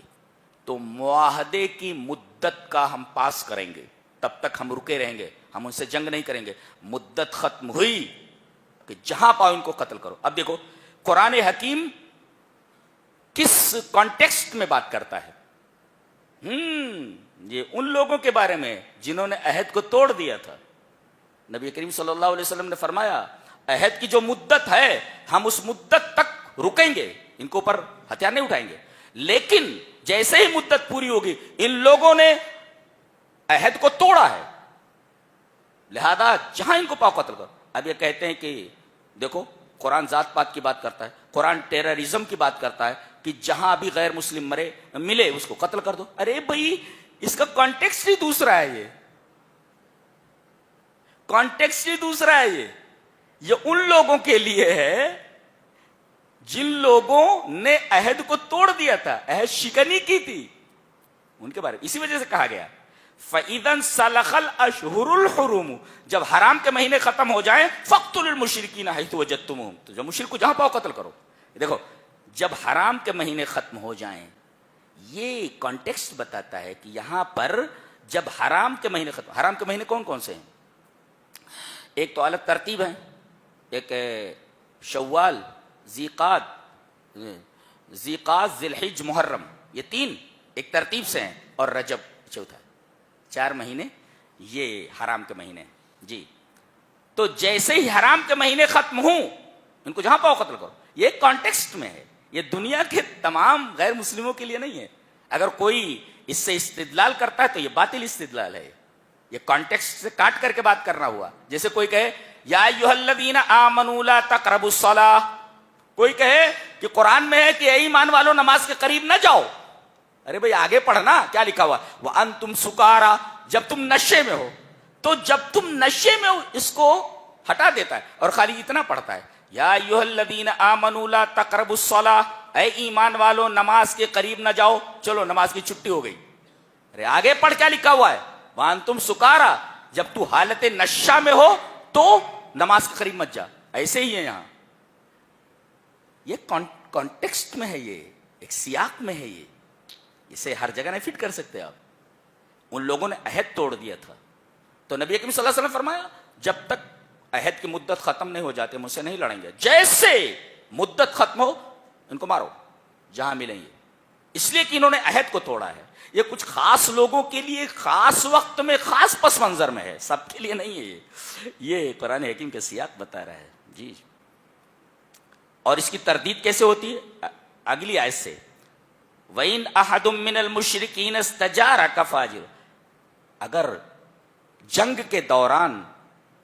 تو معاہدے کی مدت کا ہم پاس کریں گے, تب تک ہم رکے رہیں گے, ہم ان سے جنگ نہیں کریں گے. مدت ختم ہوئی کہ جہاں پاؤ ان کو قتل کرو. اب دیکھو قرآن حکیم کس کانٹیکسٹ میں بات کرتا ہے. یہ ان لوگوں کے بارے میں جنہوں نے عہد کو توڑ دیا تھا. نبی کریم صلی اللہ علیہ وسلم نے فرمایا عہد کی جو مدت ہے ہم اس مدت تک رکیں گے, ان کو اوپر ہتھیار نہیں اٹھائیں گے. لیکن جیسے ہی مدت پوری ہوگی ان لوگوں نے عہد کو توڑا ہے, لہذا جہاں ان کو پاؤ قتل کرو. اب یہ کہتے ہیں کہ دیکھو قرآن ذات پات کی بات کرتا ہے, قرآن ٹیررزم کی بات کرتا ہے کہ جہاں بھی غیر مسلم ملے اس کو قتل کر دو. ارے بھائی اس کا کانٹیکسٹ ہی دوسرا ہے. یہ کانٹیکسٹ ہی دوسرا ہے. یہ ان لوگوں کے لیے ہے جن لوگوں نے عہد کو توڑ دیا تھا, عہد شکنی کی تھی, ان کے بارے میں اسی وجہ سے کہا گیا فَإِذَا انسَلَخَ الْأَشْهُرُ الْحُرُمُ, جب حرام کے مہینے ختم ہو جائیں فَاقْتُلُوا الْمُشْرِكِينَ حَيْثُ وَجَدتُّمُوهُمْ, تو جو مشرک کو جہاں پاؤ قتل کرو. دیکھو جب حرام کے مہینے ختم ہو جائیں, یہ کانٹیکسٹ بتاتا ہے کہ یہاں پر جب حرام کے مہینے ختم, حرام کے مہینے کون کون سے ہیں؟ ایک تو الگ ترتیب ہے, ایک شوال, ذیقعد, ذی الحج, محرم, یہ تین ایک ترتیب سے ہیں, اور رجب چوتھا. 4 مہینے یہ حرام کے مہینے. جی تو جیسے ہی حرام کے مہینے ختم ہوں ان کو جہاں پاؤ قتل کرو. یہ ایک کانٹیکسٹ میں ہے, یہ دنیا کے تمام غیر مسلموں کے لیے نہیں ہے. اگر کوئی اس سے استدلال کرتا ہے تو یہ باطل استدلال ہے. یہ کانٹیکسٹ سے کاٹ کر کے بات کرنا ہوا. جیسے کوئی کہے یا ایھا الذین آمنوا لا تقربوا الصلاۃ, کوئی کہے کہ قرآن میں ہے کہ اے ایمان والو نماز کے قریب نہ جاؤ. ارے بھائی آگے پڑھنا کیا لکھا ہوا, وَأَنْتُمْ سُكَارَىٰ, جب تم نشے میں ہو. تو جب تم نشے میں ہو اس کو ہٹا دیتا ہے اور خالی اتنا پڑھتا ہے یا ایھا الذین آمنوا لا تقربوا الصلاۃ, اے ایمان والو نماز کے قریب نہ جاؤ. چلو نماز کی چھٹی ہو گئی. ارے آگے پڑھ کیا لکھا ہوا ہے, وَأَنْتُمْ سُكَارَىٰ, جب تو حالت نشہ میں ہو تو نماز کے قریب مت جا. ایسے ہی ہے یہاں, یہ کانٹیکسٹ میں ہے, یہ ایک سیاق میں ہے. یہ اسے ہر جگہ نہیں فٹ کر سکتے آپ. ان لوگوں نے عہد توڑ دیا تھا تو نبی اکرم صلی اللہ علیہ وسلم فرمایا جب تک عہد کی مدت ختم نہیں ہو جاتے مجھ سے نہیں لڑیں گے. جیسے مدت ختم ہو ان کو مارو جہاں ملیں گے, اس لیے کہ انہوں نے عہد کو توڑا ہے. یہ کچھ خاص لوگوں کے لیے خاص وقت میں خاص پس منظر میں ہے, سب کے لیے نہیں ہے. یہ قرآن حکیم کا سیاق بتا رہا ہے. جی اور اس کی تردید کیسے ہوتی ہے, اگلی آیت سے وَإِنْ أَحَدٌ مِّنَ الْمُشْرِكِينَ اسْتَجَارَكَ فَأَجِرْهُ, اگر جنگ کے دوران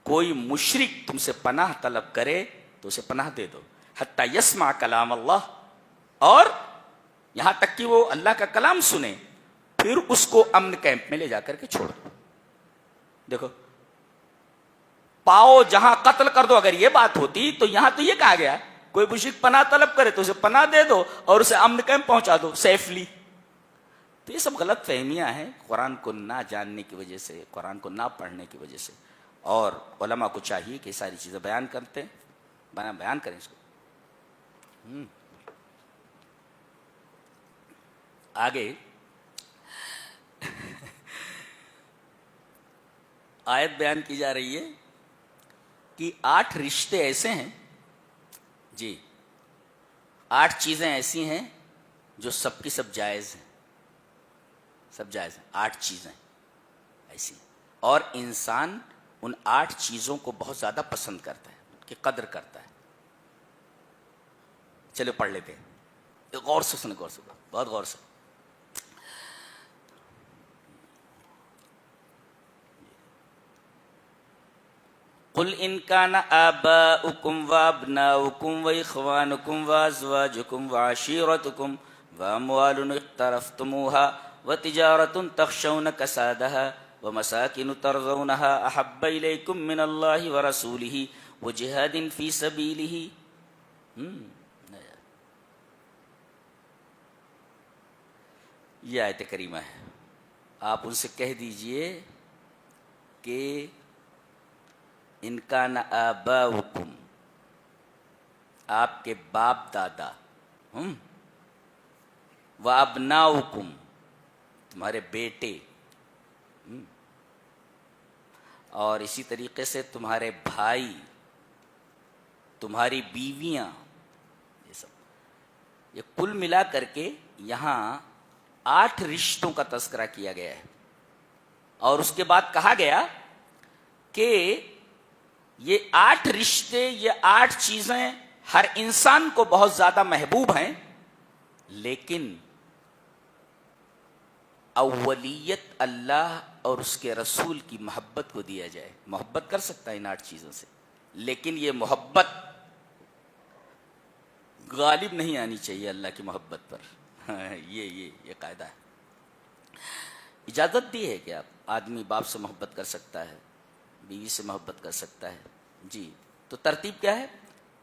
کوئی مشرک تم سے پناہ طلب کرے تو اسے پناہ دے دو. حَتَّى يَسْمَعَ كَلَامَ اللَّهِ, اور یہاں تک کہ وہ اللہ کا کلام سنے, پھر اس کو امن کیمپ میں لے جا کر کے چھوڑ دو. دیکھو پاؤ جہاں قتل کر دو, اگر یہ بات ہوتی تو یہاں تو یہ کہا گیا کوئی مشرک پناہ طلب کرے تو اسے پناہ دے دو اور اسے امن کیمپ پہنچا دو سیفلی. تو یہ سب غلط فہمیاں ہیں قرآن کو نہ جاننے کی وجہ سے, قرآن کو نہ پڑھنے کی وجہ سے. اور علماء کو چاہیے کہ ساری چیزیں بیان کریں اس کو. آگے آیت بیان کی جا رہی ہے کہ 8 رشتے ایسے ہیں, جی 8 چیزیں ایسی ہیں جو سب کی سب جائز ہیں, سب جائز ہیں. 8 چیزیں ایسی ہیں اور انسان ان 8 چیزوں کو بہت زیادہ پسند کرتا ہے, ان کی قدر کرتا ہے. چلو پڑھ لیتے ہیں, غور سے سنیں, غور سے, بہت غور سے. قل ان كان آباؤكم وابناؤكم واخوانكم وازواجكم وعشيرتكم واموال اقترفتموها وتجارة تخشون كسادها ومساكن ترضونها احب اليكم من الله ورسوله وجهاد في سبيله. یہ آیت کریمہ ہے. آپ ان سے کہہ دیجئے کہ ان کان آباؤکم، آپ کے باپ دادا، و ابناؤکم، تمہارے بیٹے، اور اسی طریقے سے تمہارے بھائی، تمہاری بیویاں، یہ سب، یہ کل ملا کر کے یہاں 8 رشتوں کا تذکرہ کیا گیا ہے. اور اس کے بعد کہا گیا کہ یہ 8 رشتے، یہ 8 چیزیں ہر انسان کو بہت زیادہ محبوب ہیں، لیکن اولیت اللہ اور اس کے رسول کی محبت کو دیا جائے. محبت کر سکتا ہے ان 8 چیزوں سے، لیکن یہ محبت غالب نہیں آنی چاہیے اللہ کی محبت پر. یہ قاعدہ ہے. اجازت دی ہے کہ آپ آدمی باپ سے محبت کر سکتا ہے، بیوی سے محبت کر سکتا ہے. جی، تو ترتیب کیا ہے؟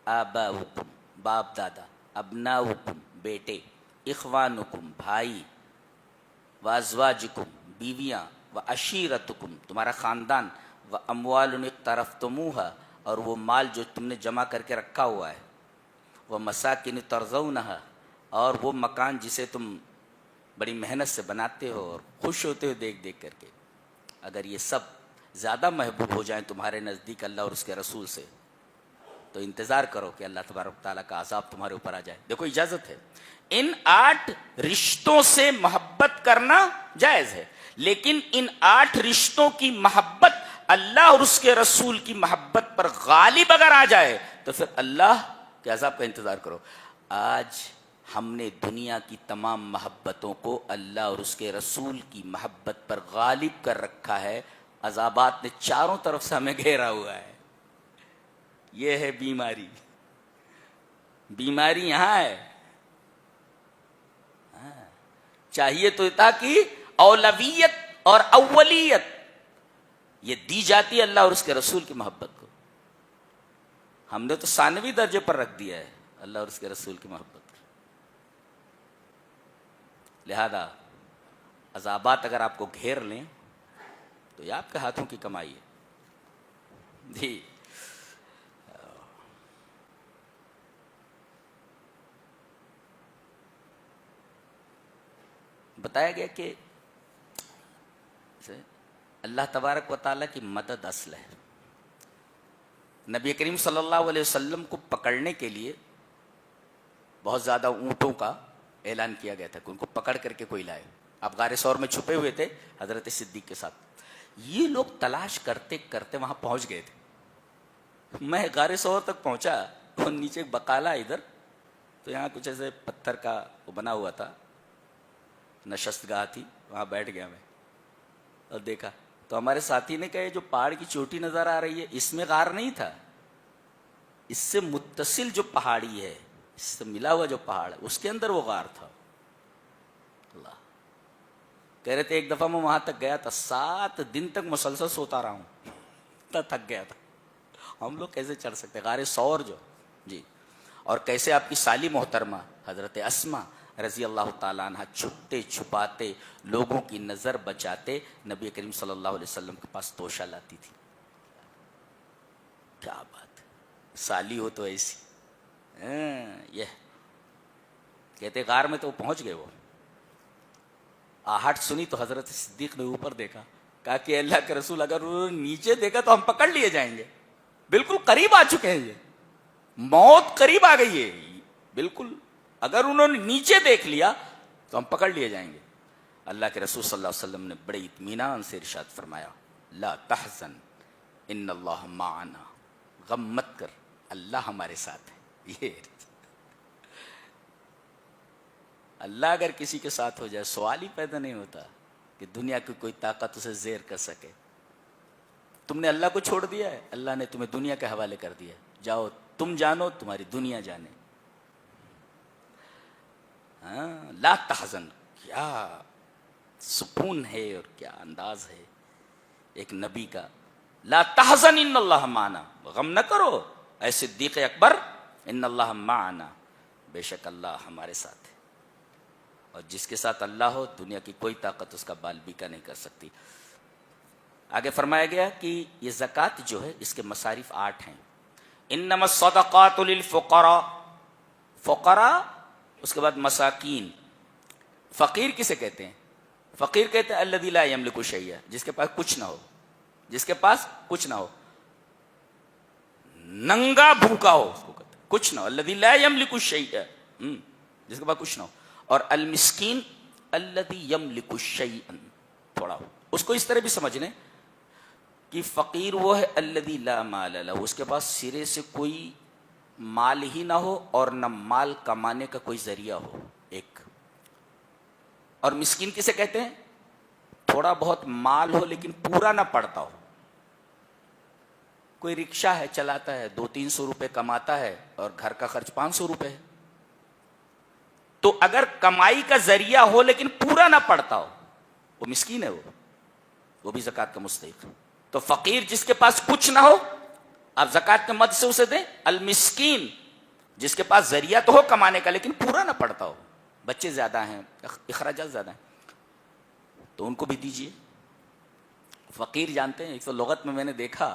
آباؤکم، باپ دادا، ابناؤکم، بیٹے، اخوانکم، بھائی، وازواجکم، بیویاں، وعشیرتکم، تمہارا خاندان، واموال اقترفتموہا، اور وہ مال جو تم نے جمع کر کے رکھا ہوا ہے، ومساکن ترضونہا، اور وہ مکان جسے تم بڑی محنت سے بناتے ہو اور خوش ہوتے ہو دیکھ دیکھ کر کے. اگر یہ سب زیادہ محبوب ہو جائیں تمہارے نزدیک اللہ اور اس کے رسول سے، تو انتظار کرو کہ اللہ تبارک تعالیٰ کا عذاب تمہارے اوپر آ جائے. دیکھو اجازت ہے، ان 8 رشتوں سے محبت کرنا جائز ہے، لیکن ان 8 رشتوں کی محبت اللہ اور اس کے رسول کی محبت پر غالب اگر آ جائے تو پھر اللہ کے عذاب کا انتظار کرو. آج ہم نے دنیا کی تمام محبتوں کو اللہ اور اس کے رسول کی محبت پر غالب کر رکھا ہے. عذابات نے چاروں طرف سے ہمیں گھیرا ہوا ہے. یہ ہے بیماری. بیماری یہاں ہے. چاہیے تو تھا کہ اولویت اور اولیت یہ دی جاتی اللہ اور اس کے رسول کی محبت کو. ہم نے تو ثانوی درجے پر رکھ دیا ہے اللہ اور اس کے رسول کی محبت. لہذا عذابات اگر آپ کو گھیر لیں تو یہ آپ کے ہاتھوں کی کمائی ہے. جی، بتایا گیا کہ اللہ تبارک و تعالیٰ کی مدد اصل ہے. نبی کریم صلی اللہ علیہ وسلم کو پکڑنے کے لیے بہت زیادہ اونٹوں کا اعلان کیا گیا تھا کہ ان کو پکڑ کر کے کوئی لائے. آپ غار ثور میں چھپے ہوئے تھے حضرت صدیق کے ساتھ. یہ لوگ تلاش کرتے کرتے وہاں پہنچ گئے تھے. میں غار ثور تک پہنچا اور نیچے ایک بقالہ ادھر، تو یہاں کچھ ایسے پتھر کا وہ بنا ہوا تھا، نشست گاہ تھی، وہاں بیٹھ گیا میں اور دیکھا تو ہمارے ساتھی نے کہا یہ جو پہاڑ کی چوٹی نظر آ رہی ہے اس میں غار نہیں تھا، اس سے متصل جو پہاڑی ہے، اس سے ملا ہوا جو پہاڑ ہے اس کے اندر وہ غار تھا. اللہ کہہ رہے تھے ایک دفعہ میں وہاں تک گیا تھا، 7 دن تک مسلسل سوتا رہا ہوں، تھک گیا تھا. ہم لوگ کیسے چڑھ سکتے غار ثور جو. جی، اور کیسے آپ کی سالی محترمہ حضرت اسما رضی اللہ تعالیٰ عنہ چھپتے چھپاتے لوگوں کی نظر بچاتے نبی کریم صلی اللہ علیہ وسلم کے پاس توشہ لاتی تھی. کیا بات، سالی ہو تو ایسی. یہ کہتے غار میں تو وہ پہنچ گئے. وہ آہٹ سنی تو حضرت صدیق نے اوپر دیکھا، کہا کہ اللہ کے رسول اگر انہوں نے نیچے دیکھا تو ہم پکڑ لیے جائیں گے. بالکل قریب آ چکے ہیں، یہ موت قریب آ گئی ہے بالکل. اگر انہوں نے نیچے دیکھ لیا تو ہم پکڑ لیے جائیں گے. اللہ کے رسول صلی اللہ علیہ وسلم نے بڑے اطمینان سے ارشاد فرمایا، لا تحزن ان اللہ معنا، غم مت کر اللہ ہمارے ساتھ ہے. یہ اللہ اگر کسی کے ساتھ ہو جائے سوال ہی پیدا نہیں ہوتا کہ دنیا کی کوئی طاقت اسے زیر کر سکے. تم نے اللہ کو چھوڑ دیا ہے، اللہ نے تمہیں دنیا کے حوالے کر دیا. جاؤ تم جانو، تمہاری دنیا جانے. لا تحزن، کیا سکون ہے اور کیا انداز ہے ایک نبی کا. لا تحزن ان اللہ معنا، غم نہ کرو اے صدیق اکبر، ان اللہ معنا، بے شک اللہ ہمارے ساتھ ہے. اور جس کے ساتھ اللہ ہو دنیا کی کوئی طاقت اس کا بال بیکا نہیں کر سکتی. آگے فرمایا گیا کہ یہ زکوٰۃ جو ہے اس کے مصارف 8 ہیں. انما الصدقات للفقراء، فقراء، اس کے بعد مساکین. فقیر کسے کہتے ہیں؟ فقیر کہتے ہیں الذی لا یملک شیئا، جس کے پاس کچھ نہ ہو، جس کے پاس کچھ نہ ہو، ننگا بھوکا ہو، اس کو کہتے ہیں کچھ نہ ہو. الذی لا یملک شیئا، جس کے پاس کچھ نہ ہو. اور المسکین الذی یملک شیئا، تھوڑا ہو. اس کو اس طرح بھی سمجھنے کہ فقیر وہ ہے الذی لا مال لہ، اس کے پاس سرے سے کوئی مال ہی نہ ہو اور نہ مال کمانے کا کوئی ذریعہ ہو، ایک. اور مسکین کسے کہتے ہیں؟ تھوڑا بہت مال ہو لیکن پورا نہ پڑتا ہو. کوئی رکشہ ہے چلاتا ہے، 200-300 روپے کماتا ہے اور گھر کا خرچ 500 روپے ہے. تو اگر کمائی کا ذریعہ ہو لیکن پورا نہ پڑتا ہو، وہ مسکین ہے، وہ بھی زکوٰۃ کا مستحق. تو فقیر جس کے پاس کچھ نہ ہو آپ زکوٰۃ کے مد سے اسے دیں. المسکین جس کے پاس ذریعہ تو ہو کمانے کا لیکن پورا نہ پڑتا ہو، بچے زیادہ ہیں، اخراجات زیادہ ہیں، تو ان کو بھی دیجیے. فقیر جانتے ہیں ایک تو لغت میں نے دیکھا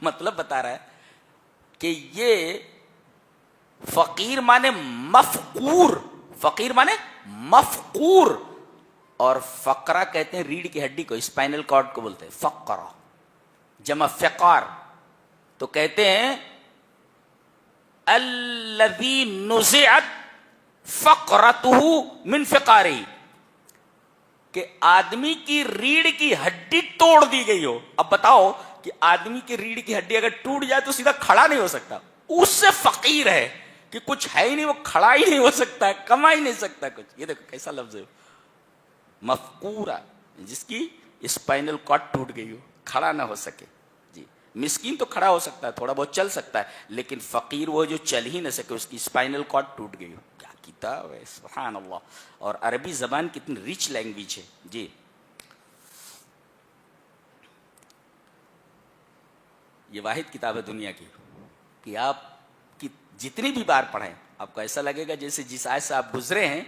مطلب بتا رہا ہے کہ یہ فقیر مانے مفقور، فقیر مانے مفقور. اور فقرہ کہتے ہیں ریڑھ کی ہڈی کو، اسپائنل کارڈ کو بولتے ہیں فقرہ، جمع فقار. تو کہتے ہیں الذی نزعت فقرتہ من فقارہ، کہ آدمی کی ریڑھ کی ہڈی توڑ دی گئی ہو. اب بتاؤ کہ آدمی کی ریڑھ کی ہڈی اگر ٹوٹ جائے تو سیدھا کھڑا نہیں ہو سکتا، اس سے فقیر ہے کہ کچھ ہے ہی نہیں، وہ کھڑا ہی نہیں ہو سکتا، کما ہی نہیں سکتا کچھ. یہ دیکھو کیسا لفظ ہے، مفقورہ، جس کی اسپائنل کارڈ ٹوٹ گئی ہو، کھڑا نہ ہو سکے. جی مسکین تو کھڑا ہو سکتا ہے، تھوڑا بہت چل سکتا ہے، لیکن فقیر وہ جو چل ہی نہ سکے، اس کی اسپائنل کارڈ ٹوٹ گئی ہو. کیا کتاب ہے، سبحان اللہ. اور عربی زبان کتنی ریچ لینگویج ہے. جی یہ واحد کتاب ہے دنیا کی کہ آپ کی جتنی بھی بار پڑھیں آپ کو ایسا لگے گا جیسے جس آیت سے آپ گزرے ہیں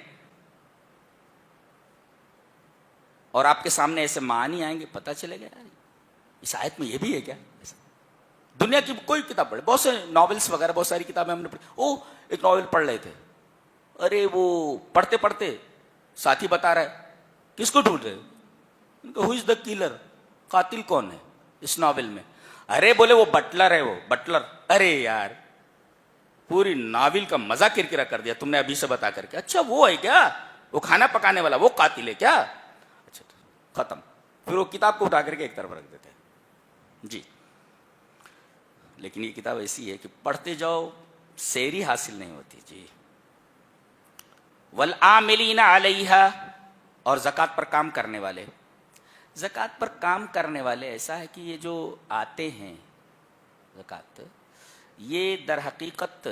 اور آپ کے سامنے ایسے معنی آئیں گے، پتہ چلے گا یار اس آیت میں یہ بھی ہے کیا. دنیا کی کوئی کتاب پڑھے، بہت سے ناولس وغیرہ بہت ساری کتابیں ہم نے پڑھی. ایک ناول پڑھ رہے تھے، ارے وہ پڑھتے پڑھتے ساتھی بتا رہا ہے کس کو ڈھونڈ رہے ہو، ہو از دا کلر، قاتل کون ہے اس ناول میں. ارے بولے وہ بٹلر ہے، وہ بٹلر. ارے یار پوری ناول کا مزہ کرکرا کر دیا تم نے ابھی سے بتا کر کے. اچھا وہ ہے کیا، وہ کھانا پکانے والا وہ قاتل ہے کیا. اچھا ختم. پھر وہ کتاب کو اٹھا کر کے ایک طرف رکھ دیتے ہیں. جی لیکن یہ کتاب ایسی ہے کہ پڑھتے جاؤ سیری حاصل نہیں ہوتی. جی والعاملین علیہا، اور زکوٰۃ پر کام کرنے والے. زکوٰۃ پر کام کرنے والے ایسا ہے کہ یہ جو آتے ہیں زکوٰۃ، یہ در حقیقت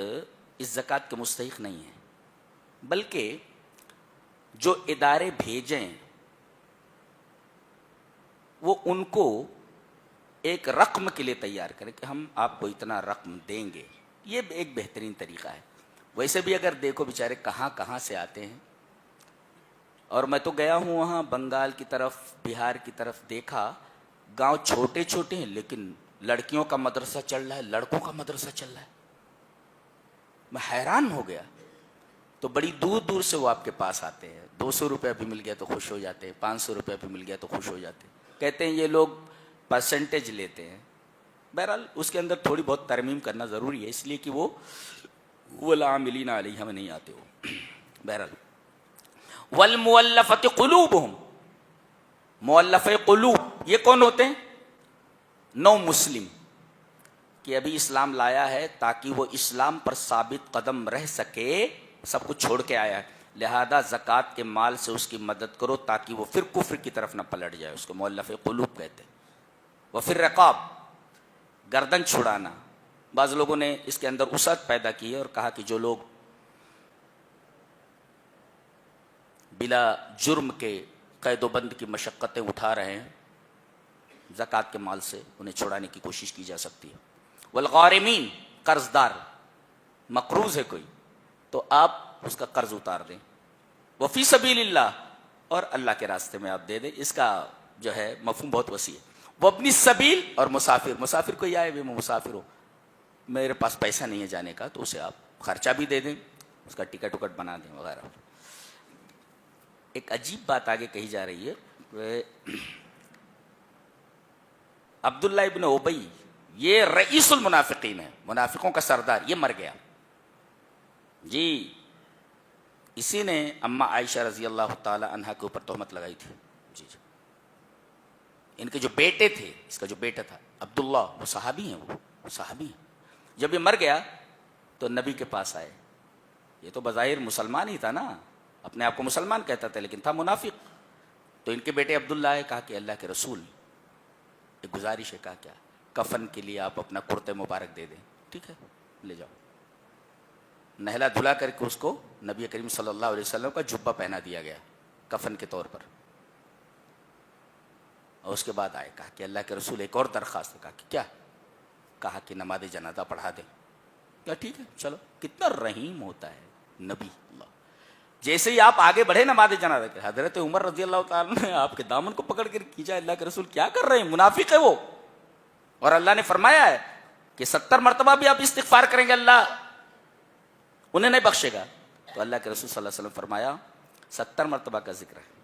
اس زکوٰۃ کے مستحق نہیں ہیں، بلکہ جو ادارے بھیجیں وہ ان کو ایک رقم کے لیے تیار کریں کہ ہم آپ کو اتنا رقم دیں گے. یہ ایک بہترین طریقہ ہے. ویسے بھی اگر دیکھو بیچارے کہاں کہاں سے آتے ہیں، اور میں تو گیا ہوں وہاں بنگال کی طرف، بہار کی طرف، دیکھا گاؤں چھوٹے چھوٹے ہیں لیکن لڑکیوں کا مدرسہ چل رہا ہے، لڑکوں کا مدرسہ چل رہا ہے. میں حیران ہو گیا. تو بڑی دور دور سے وہ آپ کے پاس آتے ہیں. 200 روپیہ بھی مل گیا تو خوش ہو جاتے ہیں، 500 روپیہ بھی مل گیا تو خوش ہو جاتے ہیں. کہتے ہیں یہ لوگ پرسنٹیج لیتے ہیں. بہرحال اس کے اندر تھوڑی بہت ترمیم کرنا ضروری ہے، اس لیے کہ وہ والعاملین علیہا میں نہیں آتے ہو. بہرحال والمؤلفۃ قلوبہم، مؤلف قلوب یہ کون ہوتے ہیں؟ نو مسلم، کہ ابھی اسلام لایا ہے تاکہ وہ اسلام پر ثابت قدم رہ سکے، سب کچھ چھوڑ کے آیا ہے، لہذا زکوٰۃ کے مال سے اس کی مدد کرو تاکہ وہ پھر کفر کی طرف نہ پلٹ جائے. اس کو مؤلف قلوب کہتے ہیں. وفر رقاب، گردن چھڑانا. بعض لوگوں نے اس کے اندر وسعت پیدا کی اور کہا کہ جو لوگ بلا جرم کے قید و بند کی مشقتیں اٹھا رہے ہیں زکوٰۃ کے مال سے انہیں چھڑانے کی کوشش کی جا سکتی ہے. والغارمین، قرض دار، مقروض ہے کوئی تو آپ اس کا قرض اتار دیں. وفی سبیل اللہ، اور اللہ کے راستے میں آپ دے دیں. اس کا جو ہے مفہوم بہت وسیع ہے. وہ اپنی سبیل اور مسافر. مسافر کو یہ آئے بھی میں مسافر ہوں، میرے پاس پیسہ نہیں ہے جانے کا، تو اسے آپ خرچہ بھی دے دیں، اس کا ٹکٹ وکٹ بنا دیں وغیرہ. ایک عجیب بات آگے کہی جا رہی ہے. عبداللہ ابن ابی، یہ رئیس المنافقین ہے، منافقوں کا سردار، یہ مر گیا جی. اسی نے اما عائشہ رضی اللہ تعالی عنہا کے اوپر تہمت لگائی تھی. جی جی. ان کے جو بیٹے تھے، اس کا جو بیٹا تھا عبداللہ، وہ صحابی ہیں، وہ صحابی ہیں. جب یہ مر گیا تو نبی کے پاس آئے. یہ تو بظاہر مسلمان ہی تھا نا، اپنے آپ کو مسلمان کہتا تھا لیکن تھا منافق. تو ان کے بیٹے عبداللہ آئے، کہا کہ اللہ کے رسول ایک گزارش ہے. کہا کیا؟ کفن کے لیے آپ اپنا کرتے مبارک دے دیں. ٹھیک ہے لے جاؤ. نہلا دھلا کر کے اس کو نبی کریم صلی اللہ علیہ وسلم کا جبہ پہنا دیا گیا کفن کے طور پر. اور اس کے بعد آئے، کہا کہ اللہ کے رسول ایک اور درخواست ہے. کہا کہ کیا؟ کہا کہ نماز جنازہ پڑھا دیں. کیا ٹھیک ہے چلو. کتنا رحیم ہوتا ہے نبی اللہ. جیسے ہی آپ آگے بڑھے نماز جنازہ کے، حضرت عمر رضی اللہ تعالیٰ نے آپ کے دامن کو پکڑ کر کھینچا. اللہ کے رسول کیا کر رہے ہیں؟ منافق ہے وہ. اور اللہ نے فرمایا ہے کہ 70 مرتبہ بھی آپ استغفار کریں گے اللہ انہیں نہیں بخشے گا. تو اللہ کے رسول صلی اللہ علیہ وسلم فرمایا 70 مرتبہ کا ذکر ہے،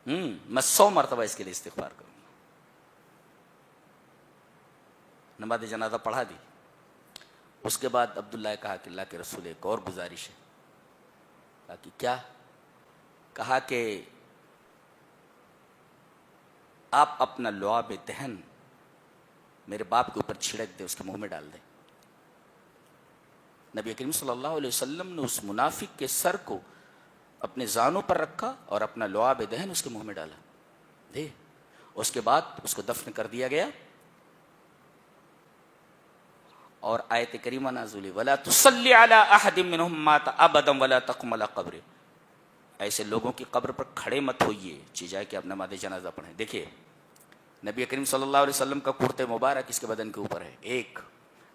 میں 100 مرتبہ اس کے لیے استغفار کروں گا. نماز جنازہ پڑھا دی. اس کے بعد عبداللہ نے کہا کہ اللہ کے رسول ایک اور گزارش ہے. کہا کہ کیا؟ کہا کہ آپ اپنا لعاب دہن میرے باپ کے اوپر چھڑک دے، اس کے منہ میں ڈال دیں. نبی کریم صلی اللہ علیہ وسلم نے اس منافق کے سر کو اپنے زانوں پر رکھا اور اپنا لعاب دہن اس کے منہ میں ڈالا. دے. اس کے بعد اس کو دفن کر دیا گیا. اور آیت کریمہ نازل، وَلَا تُصَلِّ عَلَىٰ أَحَدٍ مِّنْهُمْ مَاتَ أَبَدًا وَلَا تَقُمْ عَلَىٰ قَبْرِهِ. ایسے لوگوں کی قبر پر کھڑے مت ہوئیے، چیزائے کہ آپ نماز جنازہ پڑھیں. دیکھیے نبی کریم صلی اللہ علیہ وسلم کا کرتے مبارک اس کے بدن کے اوپر ہے. ایک،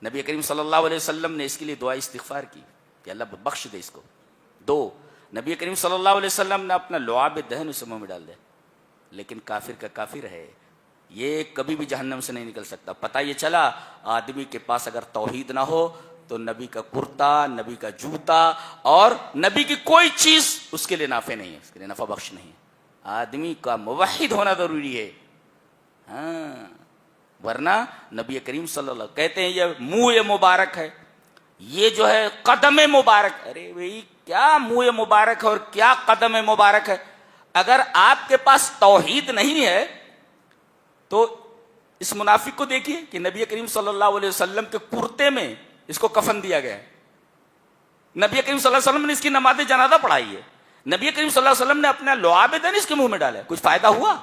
نبی کریم صلی اللہ علیہ وسلم نے اس کے لیے دعا استغفار کی کہ اللہ بخش دے اس کو. دو، نبی کریم صلی اللہ علیہ وسلم نے اپنا لعاب دہن اسے منہ میں ڈال دیا. لیکن کافر کا کافر ہے، یہ کبھی بھی جہنم سے نہیں نکل سکتا. پتہ یہ چلا آدمی کے پاس اگر توحید نہ ہو تو نبی کا کرتا، نبی کا جوتا اور نبی کی کوئی چیز اس کے لیے نافع نہیں ہے، اس کے لیے نفع بخش نہیں ہے. آدمی کا موحد ہونا ضروری ہے. ہاں، ورنہ نبی کریم صلی اللہ علیہ وسلم کہتے ہیں یہ منہ مبارک ہے، یہ جو ہے قدم مبارک. ارے بھائی کیا منہ مبارک ہے اور کیا قدم مبارک ہے؟ اگر آپ کے پاس توحید نہیں ہے تو اس منافق کو دیکھیے کہ نبی کریم صلی اللہ علیہ وسلم کے کرتے میں اس کو کفن دیا گیا ہے. نبی کریم صلی اللہ علیہ وسلم نے اس کی نماز جنازہ پڑھائی ہے. نبی کریم صلی اللہ علیہ وسلم نے اپنا لعاب دہن اس کے منہ میں ڈالا ہے. کچھ فائدہ ہوا؟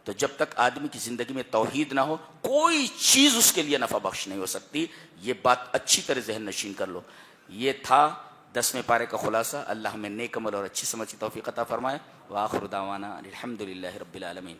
تو جب تک آدمی کی زندگی میں توحید نہ ہو کوئی چیز اس کے لیے نفع بخش نہیں ہو سکتی. یہ بات اچھی طرح ذہن نشین کر لو. یہ تھا 10ویں پارے کا خلاصہ. اللہ ہمیں نیک عمل اور اچھی سمجھ کی توفیق عطا فرمائے. وآخر دعوانا الحمدللہ رب العالمین.